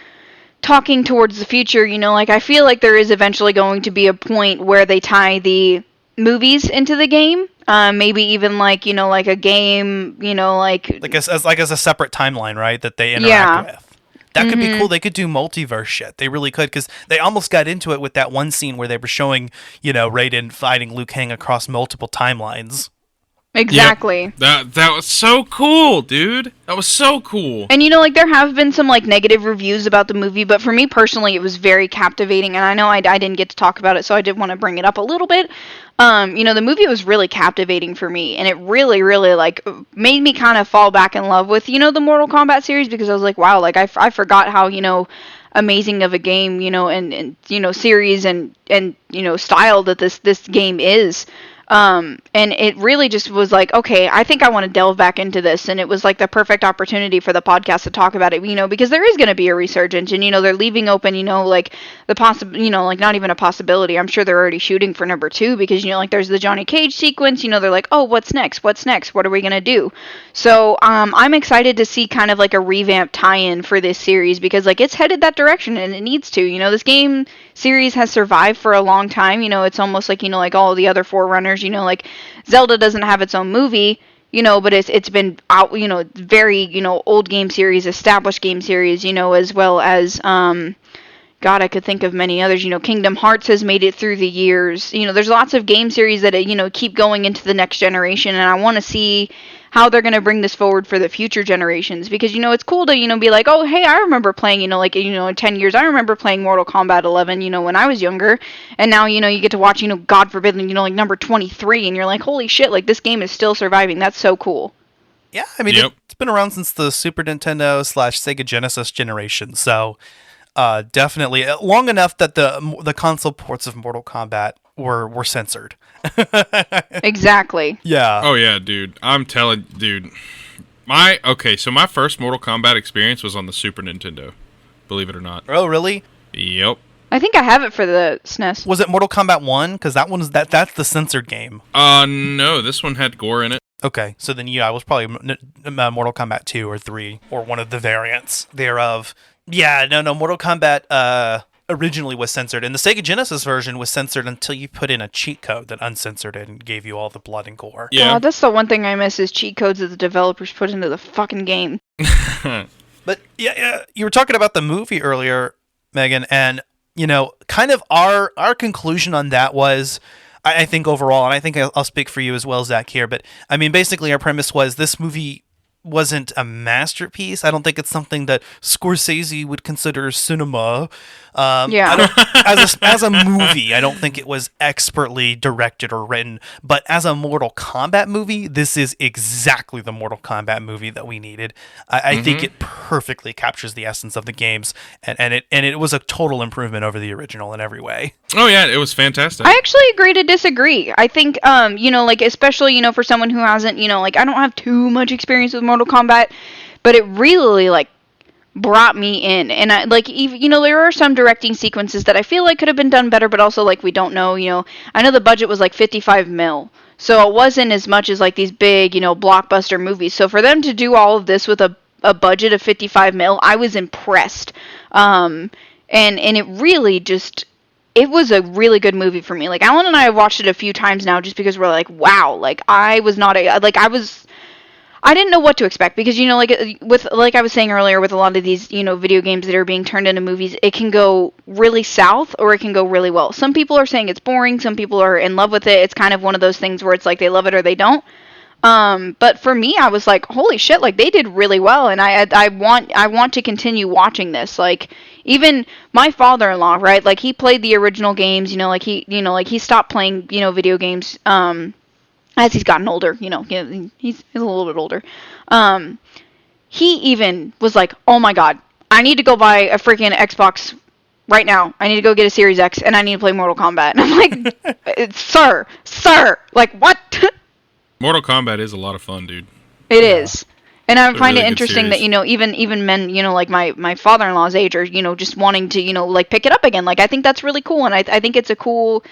talking towards the future, you know, like I feel like there is eventually going to be a point where they tie the movies into the game. Maybe even like, you know, like a game, you know, like as a separate timeline, right? That they interact with. That could be cool. They could do multiverse shit. They really could, because they almost got into it with that one scene where they were showing, you know, Raiden fighting Liu Kang across multiple timelines. Exactly. Yep. That was so cool, dude. That was so cool. And you know, like there have been some like negative reviews about the movie, but for me personally, it was very captivating. And I know I didn't get to talk about it, so I did want to bring it up a little bit. You know, the movie was really captivating for me, and it really, really like made me kind of fall back in love with, you know, the Mortal Kombat series, because I was like, wow, like I forgot how, you know, amazing of a game, you know, and you know, series and you know, style that this game is. And it really just was like, okay, I think I want to delve back into this. And it was like the perfect opportunity for the podcast to talk about it, you know, because there is going to be a resurgence, and, you know, they're leaving open, you know, like you know, like not even a possibility. I'm sure they're already shooting for number 2 because, you know, like there's the Johnny Cage sequence, you know, they're like, oh, what's next? What's next? What are we going to do? So, I'm excited to see kind of like a revamped tie-in for this series, because like it's headed that direction and it needs to, you know, this game series has survived for a long time. You know, it's almost like, you know, like all the other Forerunners, you know, like Zelda doesn't have its own movie, you know, but it's been out, you know, very, you know, old game series, established game series, you know, as well as, God, I could think of many others, you know, Kingdom Hearts has made it through the years, you know, there's lots of game series that, you know, keep going into the next generation, and I want to see how they're going to bring this forward for the future generations, because, you know, it's cool to, you know, be like, oh, hey, I remember playing, you know, like, you know, in 10 years, I remember playing Mortal Kombat 11, you know, when I was younger, and now, you know, you get to watch, you know, God forbid, you know, like number 23, and you're like, holy shit, like, this game is still surviving. That's so cool. Yeah, I mean, it's been around since the Super Nintendo / Sega Genesis generation, so definitely long enough that the console ports of Mortal Kombat were censored. Exactly. Yeah. Oh yeah, dude. I'm telling, dude. So my first Mortal Kombat experience was on the Super Nintendo. Believe it or not. Oh, really? Yep. I think I have it for the SNES. Was it Mortal Kombat 1? Because that's the censored game. No, this one had gore in it. Okay, so then yeah, it was probably Mortal Kombat 2 or 3, or one of the variants thereof. Yeah, no, Mortal Kombat originally was censored, and the Sega Genesis version was censored until you put in a cheat code that uncensored it and gave you all the blood and gore. Yeah, that's the one thing I miss is cheat codes that the developers put into the fucking game. But yeah, you were talking about the movie earlier, Megan, and you know, kind of our conclusion on that was, I think overall, and I think I'll speak for you as well, Zach, here, but I mean, basically our premise was this movie wasn't a masterpiece. I don't think it's something that Scorsese would consider cinema. Yeah. As a movie, I don't think it was expertly directed or written. But as a Mortal Kombat movie, this is exactly the Mortal Kombat movie that we needed. I think it perfectly captures the essence of the games, and it was a total improvement over the original in every way. Oh yeah, it was fantastic. I actually agree to disagree. I think, you know, like, especially, you know, for someone who hasn't, you know, like, I don't have too much experience with Mortal Kombat, but it really, like, brought me in. And I, like, even, you know, there are some directing sequences that I feel like could have been done better, but also, like, we don't know, you know. I know the budget was like 55 mil, so it wasn't as much as like these big, you know, blockbuster movies. So for them to do all of this with a budget of 55 mil, I was impressed. And it really just, it was a really good movie for me. Like, Alan and I have watched it a few times now just because we're like, wow, like, I didn't know what to expect, because, you know, like I was saying earlier, with a lot of these, you know, video games that are being turned into movies, it can go really south or it can go really well. Some people are saying it's boring, some people are in love with it. It's kind of one of those things where it's like they love it or they don't. But for me, I was like, holy shit, like, they did really well, and I want to continue watching this. Like, even my father-in-law, right? Like, he played the original games, you know, like he stopped playing, you know, video games, as he's gotten older, you know, he's a little bit older. He even was like, oh my god, I need to go buy a freaking Xbox right now. I need to go get a Series X, and I need to play Mortal Kombat. And I'm like, sir, like, what? Mortal Kombat is a lot of fun, dude. It is. And I It's a find really it good interesting that, series. even men, like my father-in-law's age are, just wanting to, like, pick it up again. Like, I think that's really cool, and I think it's a cool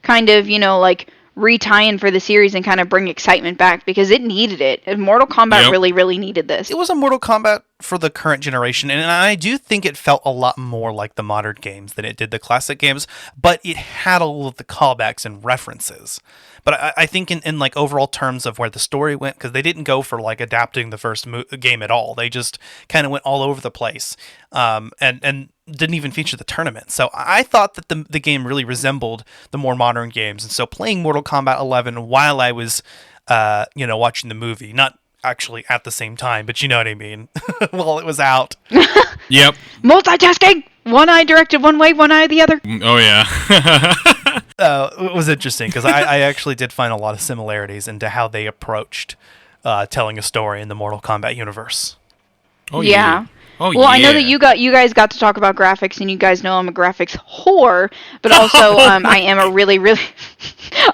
kind of, like, re-tie-in for the series and kind of bring excitement back, because it needed it. And Mortal Kombat really, really needed this. It was a Mortal Kombat for the current generation, and I do think it felt a lot more like the modern games than it did the classic games, but it had all of the callbacks and references. But I think in like overall terms of where the story went, because they didn't go for like adapting the first game at all. They just kind of went all over the place, and didn't even feature the tournament. So I thought that the game really resembled the more modern games. And so playing Mortal Kombat 11 while I was, watching the movie, not actually at the same time, but you know what I mean, while it was out. Yep. Multitasking! One eye directed one way, one eye the other. Oh, yeah. It was interesting because I actually did find a lot of similarities into how they approached telling a story in the Mortal Kombat universe. Oh, yeah. Oh, well, I know that you guys got to talk about graphics, and you guys know I'm a graphics whore, but also I am a really, really,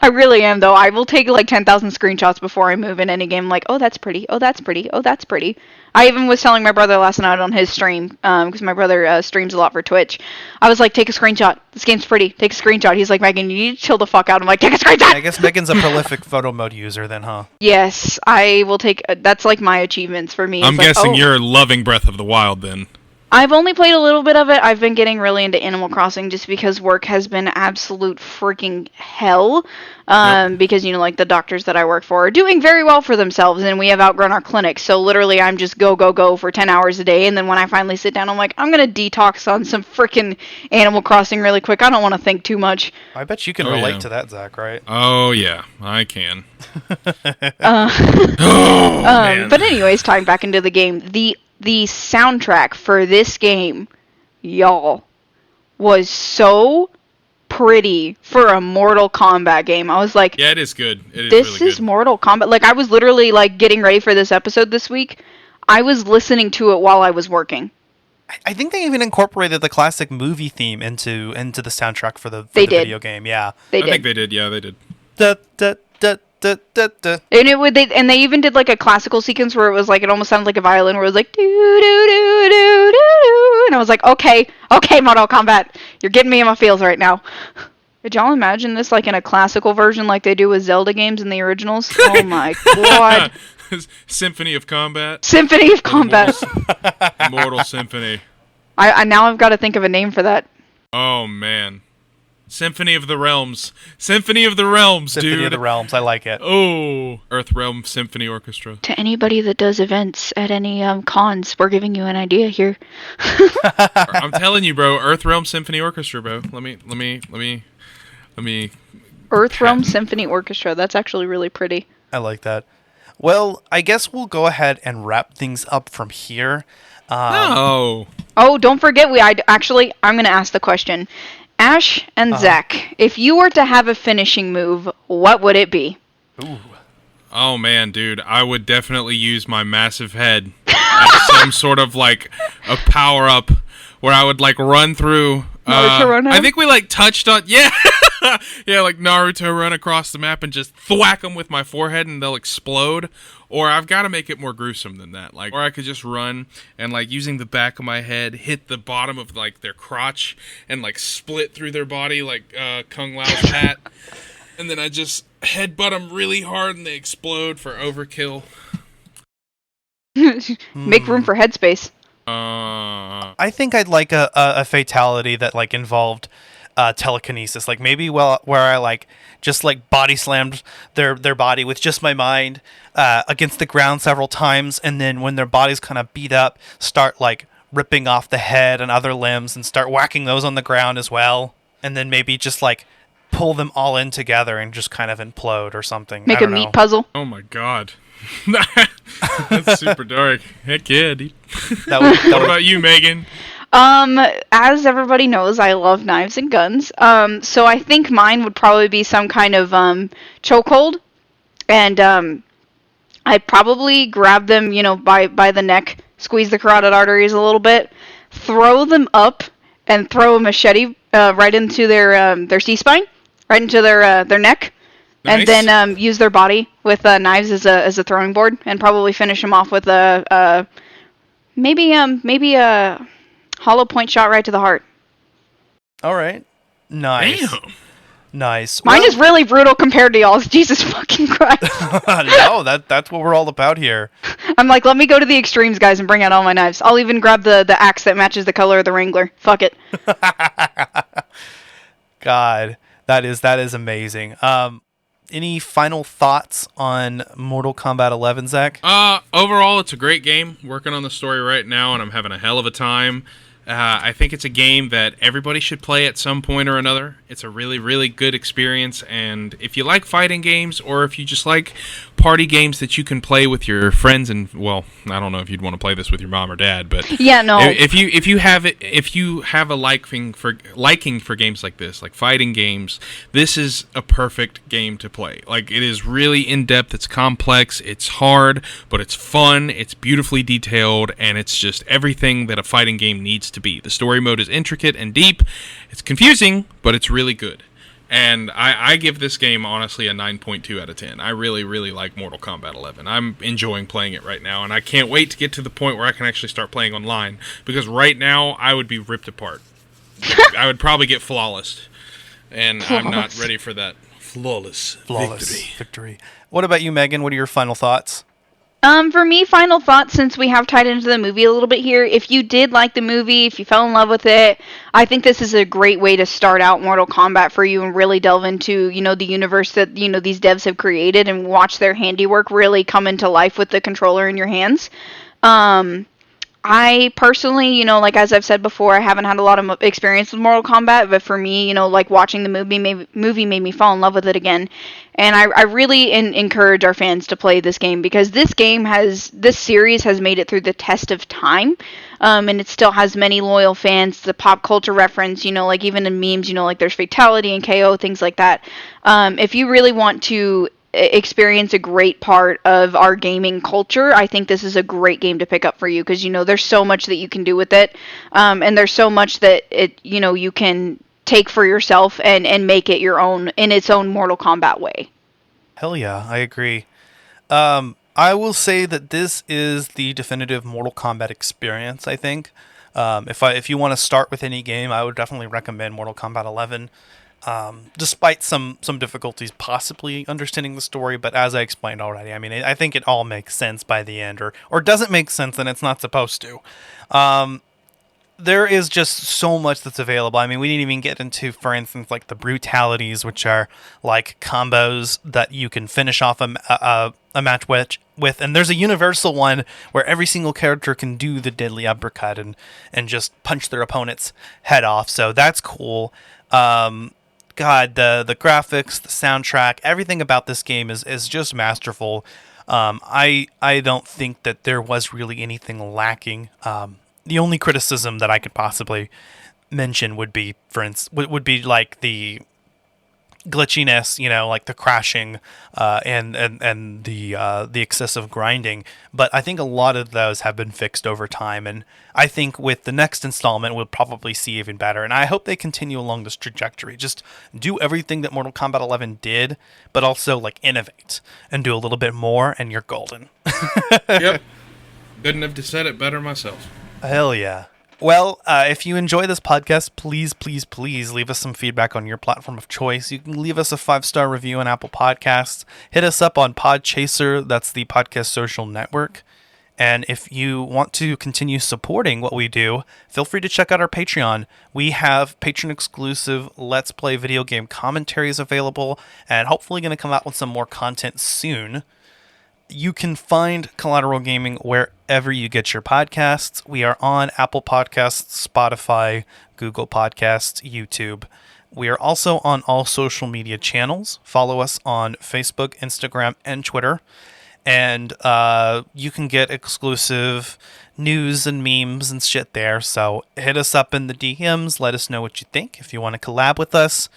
I really am though. I will take like 10,000 screenshots before I move in any game. Like, oh, that's pretty. Oh, that's pretty. Oh, that's pretty. I even was telling my brother last night on his stream, because my brother streams a lot for Twitch. I was like, take a screenshot. This game's pretty. Take a screenshot. He's like, Megan, you need to chill the fuck out. I'm like, take a screenshot! I guess Megan's a prolific photo mode user then, huh? Yes, I will take... that's like my achievements for me. I'm guessing you're loving Breath of the Wild then. I've only played a little bit of it. I've been getting really into Animal Crossing just because work has been absolute freaking hell. Because, like the doctors that I work for are doing very well for themselves, and we have outgrown our clinic. So literally I'm just go for 10 hours a day. And then when I finally sit down, I'm like, I'm going to detox on some freaking Animal Crossing really quick. I don't want to think too much. I bet you can relate to that, Zach, right? Oh, yeah, I can. Man. But anyways, tying back into the game, the soundtrack for this game, y'all, was so pretty for a Mortal Kombat game. I was like, yeah, it is good. It is this really is good. Mortal Kombat. Like, I was literally like getting ready for this episode this week. I was listening to it while I was working. I think they even incorporated the classic movie theme into the soundtrack for the video game. Yeah, I think they did. Yeah, they did. Da, da, da, da, da, da. And they even did like a classical sequence where it was like, it almost sounded like a violin, where it was like, doo doo doo doo doo, and I was like, okay, Mortal Kombat, you're getting me in my feels right now. Could y'all imagine this like in a classical version, like they do with Zelda games in the originals? Oh my god! Symphony of Combat. Symphony of Combat. Mortal Symphony. I now I've got to think of a name for that. Oh man. Symphony of the Realms. Symphony of the Realms, dude. Symphony of the Realms. I like it. Oh, EarthRealm Symphony Orchestra. To anybody that does events at any cons, we're giving you an idea here. I'm telling you, bro. EarthRealm Symphony Orchestra, bro. Let me. EarthRealm Symphony Orchestra. That's actually really pretty. I like that. Well, I guess we'll go ahead and wrap things up from here. No. Oh, don't forget, I'm going to ask the question. Ash and Zach, if you were to have a finishing move, what would it be? Ooh. Oh man, dude, I would definitely use my massive head as some sort of like a power up where I would like run through. I think we like touched on yeah, like Naruto run across the map and just thwack them with my forehead and they'll explode. Or I've got to make it more gruesome than that. Like, or I could just run and like using the back of my head hit the bottom of like their crotch and like split through their body like Kung Lao's hat. And then I just headbutt them really hard and they explode for overkill. Make room for headspace. I think I'd like a fatality that like involved telekinesis, like maybe where I like just like body slammed their body with just my mind against the ground several times, and then when their body's kind of beat up, start like ripping off the head and other limbs and start whacking those on the ground as well, and then maybe just like pull them all in together and just kind of implode or something. Make a meat puzzle. Oh my god. That's super dark. Heck yeah, dude. What about you, Megan? As everybody knows, I love knives and guns. So I think mine would probably be some kind of chokehold, and I'd probably grab them, by the neck, squeeze the carotid arteries a little bit, throw them up and throw a machete right into their C-spine, right into their neck, Nice. and then use their body with knives as a throwing board, and probably finish them off with a maybe a hollow point shot right to the heart. All right. Nice. Damn. Nice. Mine is really brutal compared to y'all's. Jesus fucking Christ. No, that's what we're all about here. I'm like, let me go to the extremes, guys, and bring out all my knives. I'll even grab the axe that matches the color of the Wrangler. Fuck it. God, that is amazing. Any final thoughts on Mortal Kombat 11, Zach? Overall, it's a great game. Working on the story right now, and I'm having a hell of a time. I think it's a game that everybody should play at some point or another. It's a really, really good experience, and if you like fighting games, or if you just like party games that you can play with your friends, and well, I don't know if you'd want to play this with your mom or dad, but yeah, no. If you have a liking for games like this, like fighting games, this is a perfect game to play. Like, it is really in depth. It's complex. It's hard, but it's fun. It's beautifully detailed, and it's just everything that a fighting game needs to be. The story mode is intricate and deep. It's confusing, but it's really good. And I give this game, honestly, a 9.2 out of 10. I really, really like Mortal Kombat 11. I'm enjoying playing it right now, and I can't wait to get to the point where I can actually start playing online, because right now, I would be ripped apart. I would probably get flawless, and I'm not ready for that flawless victory. What about you, Megan? What are your final thoughts? For me, final thoughts, since we have tied into the movie a little bit here, if you did like the movie, if you fell in love with it, I think this is a great way to start out Mortal Kombat for you and really delve into, the universe that, these devs have created, and watch their handiwork really come into life with the controller in your hands. I personally, like as I've said before, I haven't had a lot of experience with Mortal Kombat, but for me, like watching the movie made me fall in love with it again. And I really encourage our fans to play this game, because this series has made it through the test of time, and it still has many loyal fans. The pop culture reference, like even in memes, like there's fatality and KO, things like that. If you really want to experience a great part of our gaming culture, I think this is a great game to pick up for you, because there's so much that you can do with it, and there's so much that you can take for yourself and make it your own in its own Mortal Kombat way. Hell yeah, I agree. I will say that this is the definitive Mortal Kombat experience, I think. If you want to start with any game, I would definitely recommend Mortal Kombat 11. Despite some difficulties possibly understanding the story, but as I explained already, I mean, I think it all makes sense by the end, or doesn't make sense, and it's not supposed to. There is just so much that's available. I mean, we didn't even get into, for instance, like the brutalities, which are like combos that you can finish off a match with, and there's a universal one where every single character can do the deadly uppercut and just punch their opponent's head off. So that's cool. God, the graphics, the soundtrack, everything about this game is just masterful. I don't think that there was really anything lacking. The only criticism that I could possibly mention would be, for instance, would be like the glitchiness, like the crashing, and the excessive grinding. But I think a lot of those have been fixed over time, and I think with the next installment we'll probably see even better. And I hope they continue along this trajectory. Just do everything that Mortal Kombat 11 did, but also like innovate and do a little bit more, and you're golden. Yep. Couldn't have said it better myself. Hell yeah. Well, if you enjoy this podcast, please leave us some feedback on your platform of choice. You can leave us a 5-star review on Apple Podcasts. Hit us up on Podchaser, that's the podcast social network. And if you want to continue supporting what we do, feel free to check out our Patreon. We have patron-exclusive Let's Play video game commentaries available, and hopefully going to come out with some more content soon. You can find Collateral Gaming wherever you get your podcasts. We are on Apple Podcasts, Spotify, Google Podcasts, YouTube. We are also on all social media channels. Follow us on Facebook, Instagram, and Twitter. And you can get exclusive news and memes and shit there. So hit us up in the DMs. Let us know what you think. If you want to collab with us,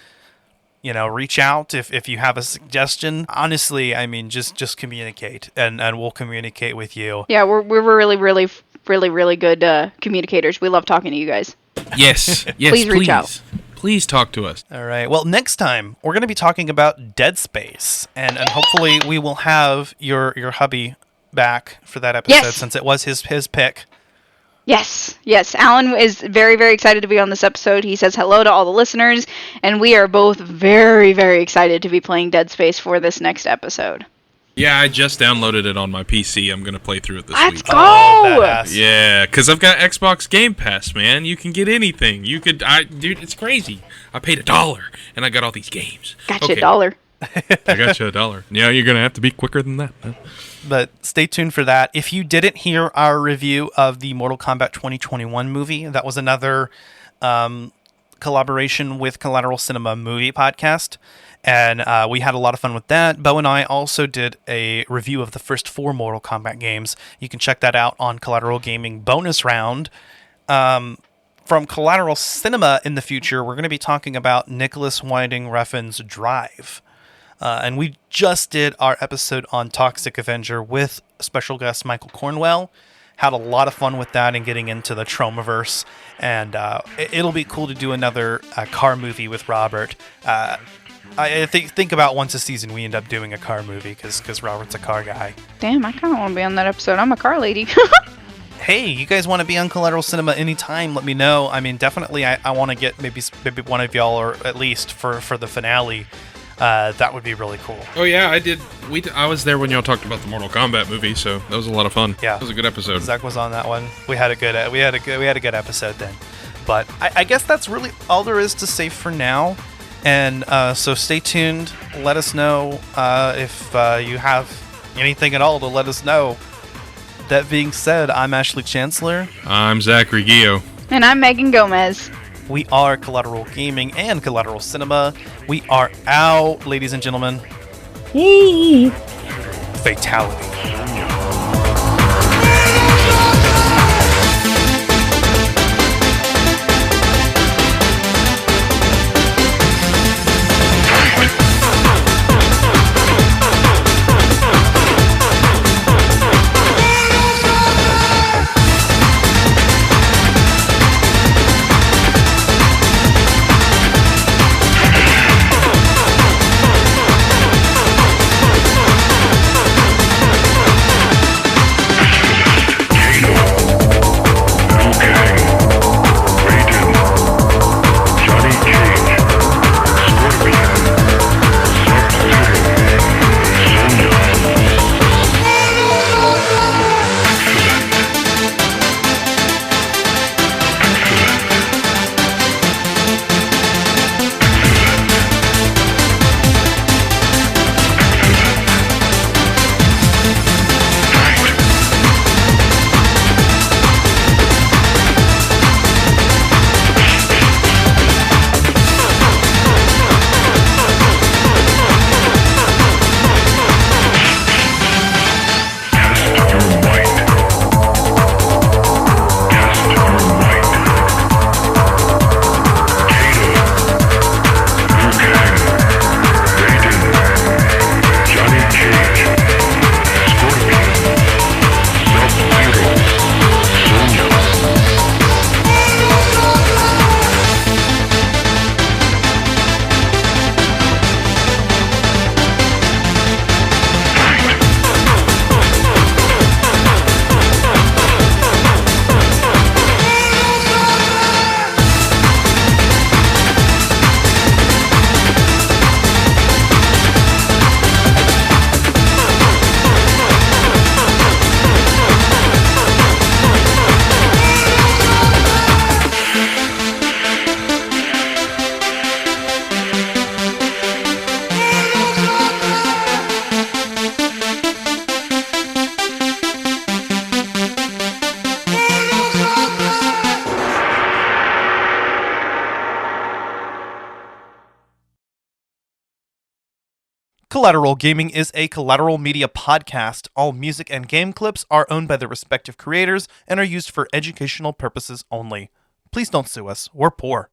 reach out if you have a suggestion. Honestly, I mean, just communicate, and we'll communicate with you. Yeah, we're really, really, really, really good communicators. We love talking to you guys. Yes, yes, Please reach out. Please talk to us. All right. Well, next time we're going to be talking about Dead Space, and hopefully we will have your hubby back for that episode, Yes. since it was his pick. Yes, yes. Alan is very, very excited to be on this episode. He says hello to all the listeners, and we are both very, very excited to be playing Dead Space for this next episode. Yeah, I just downloaded it on my PC. I'm going to play through it this Let's week. go! badass. Yeah, because I've got Xbox Game Pass, man. You can get anything. Dude, it's crazy. I paid $1, and I got all these games. Gotcha, $1. I got you $1. Yeah, you're going to have to be quicker than that. But stay tuned for that. If you didn't hear our review of the Mortal Kombat 2021 movie, that was another collaboration with Collateral Cinema Movie Podcast. And we had a lot of fun with that. Bo and I also did a review of the first 4 Mortal Kombat games. You can check that out on Collateral Gaming Bonus Round. From Collateral Cinema in the future, we're going to be talking about Nicholas Winding Refn's Drive. And we just did our episode on Toxic Avenger with special guest Michael Cornwell. Had a lot of fun with that and getting into the Tromaverse. And it'll be cool to do another car movie with Robert. I think about once a season we end up doing a car movie because Robert's a car guy. Damn, I kind of want to be on that episode. I'm a car lady. Hey, you guys want to be on Collateral Cinema anytime, let me know. I mean, definitely I want to get maybe one of y'all, or at least for the finale. That would be really cool. Oh yeah, I did. I was there when y'all talked about the Mortal Kombat movie, so that was a lot of fun. Yeah, it was a good episode. Zach was on that one. We had a good episode then. But I guess that's really all there is to say for now. And so stay tuned. Let us know if you have anything at all to let us know. That being said, I'm Ashley Chancellor. I'm Zachary Gio. And I'm Megan Gomez. We are Collateral Gaming and Collateral Cinema. We are out, ladies and gentlemen. Fatality. Collateral Gaming is a Collateral Media Podcast. All music and game clips are owned by their respective creators and are used for educational purposes only. Please don't sue us. We're poor.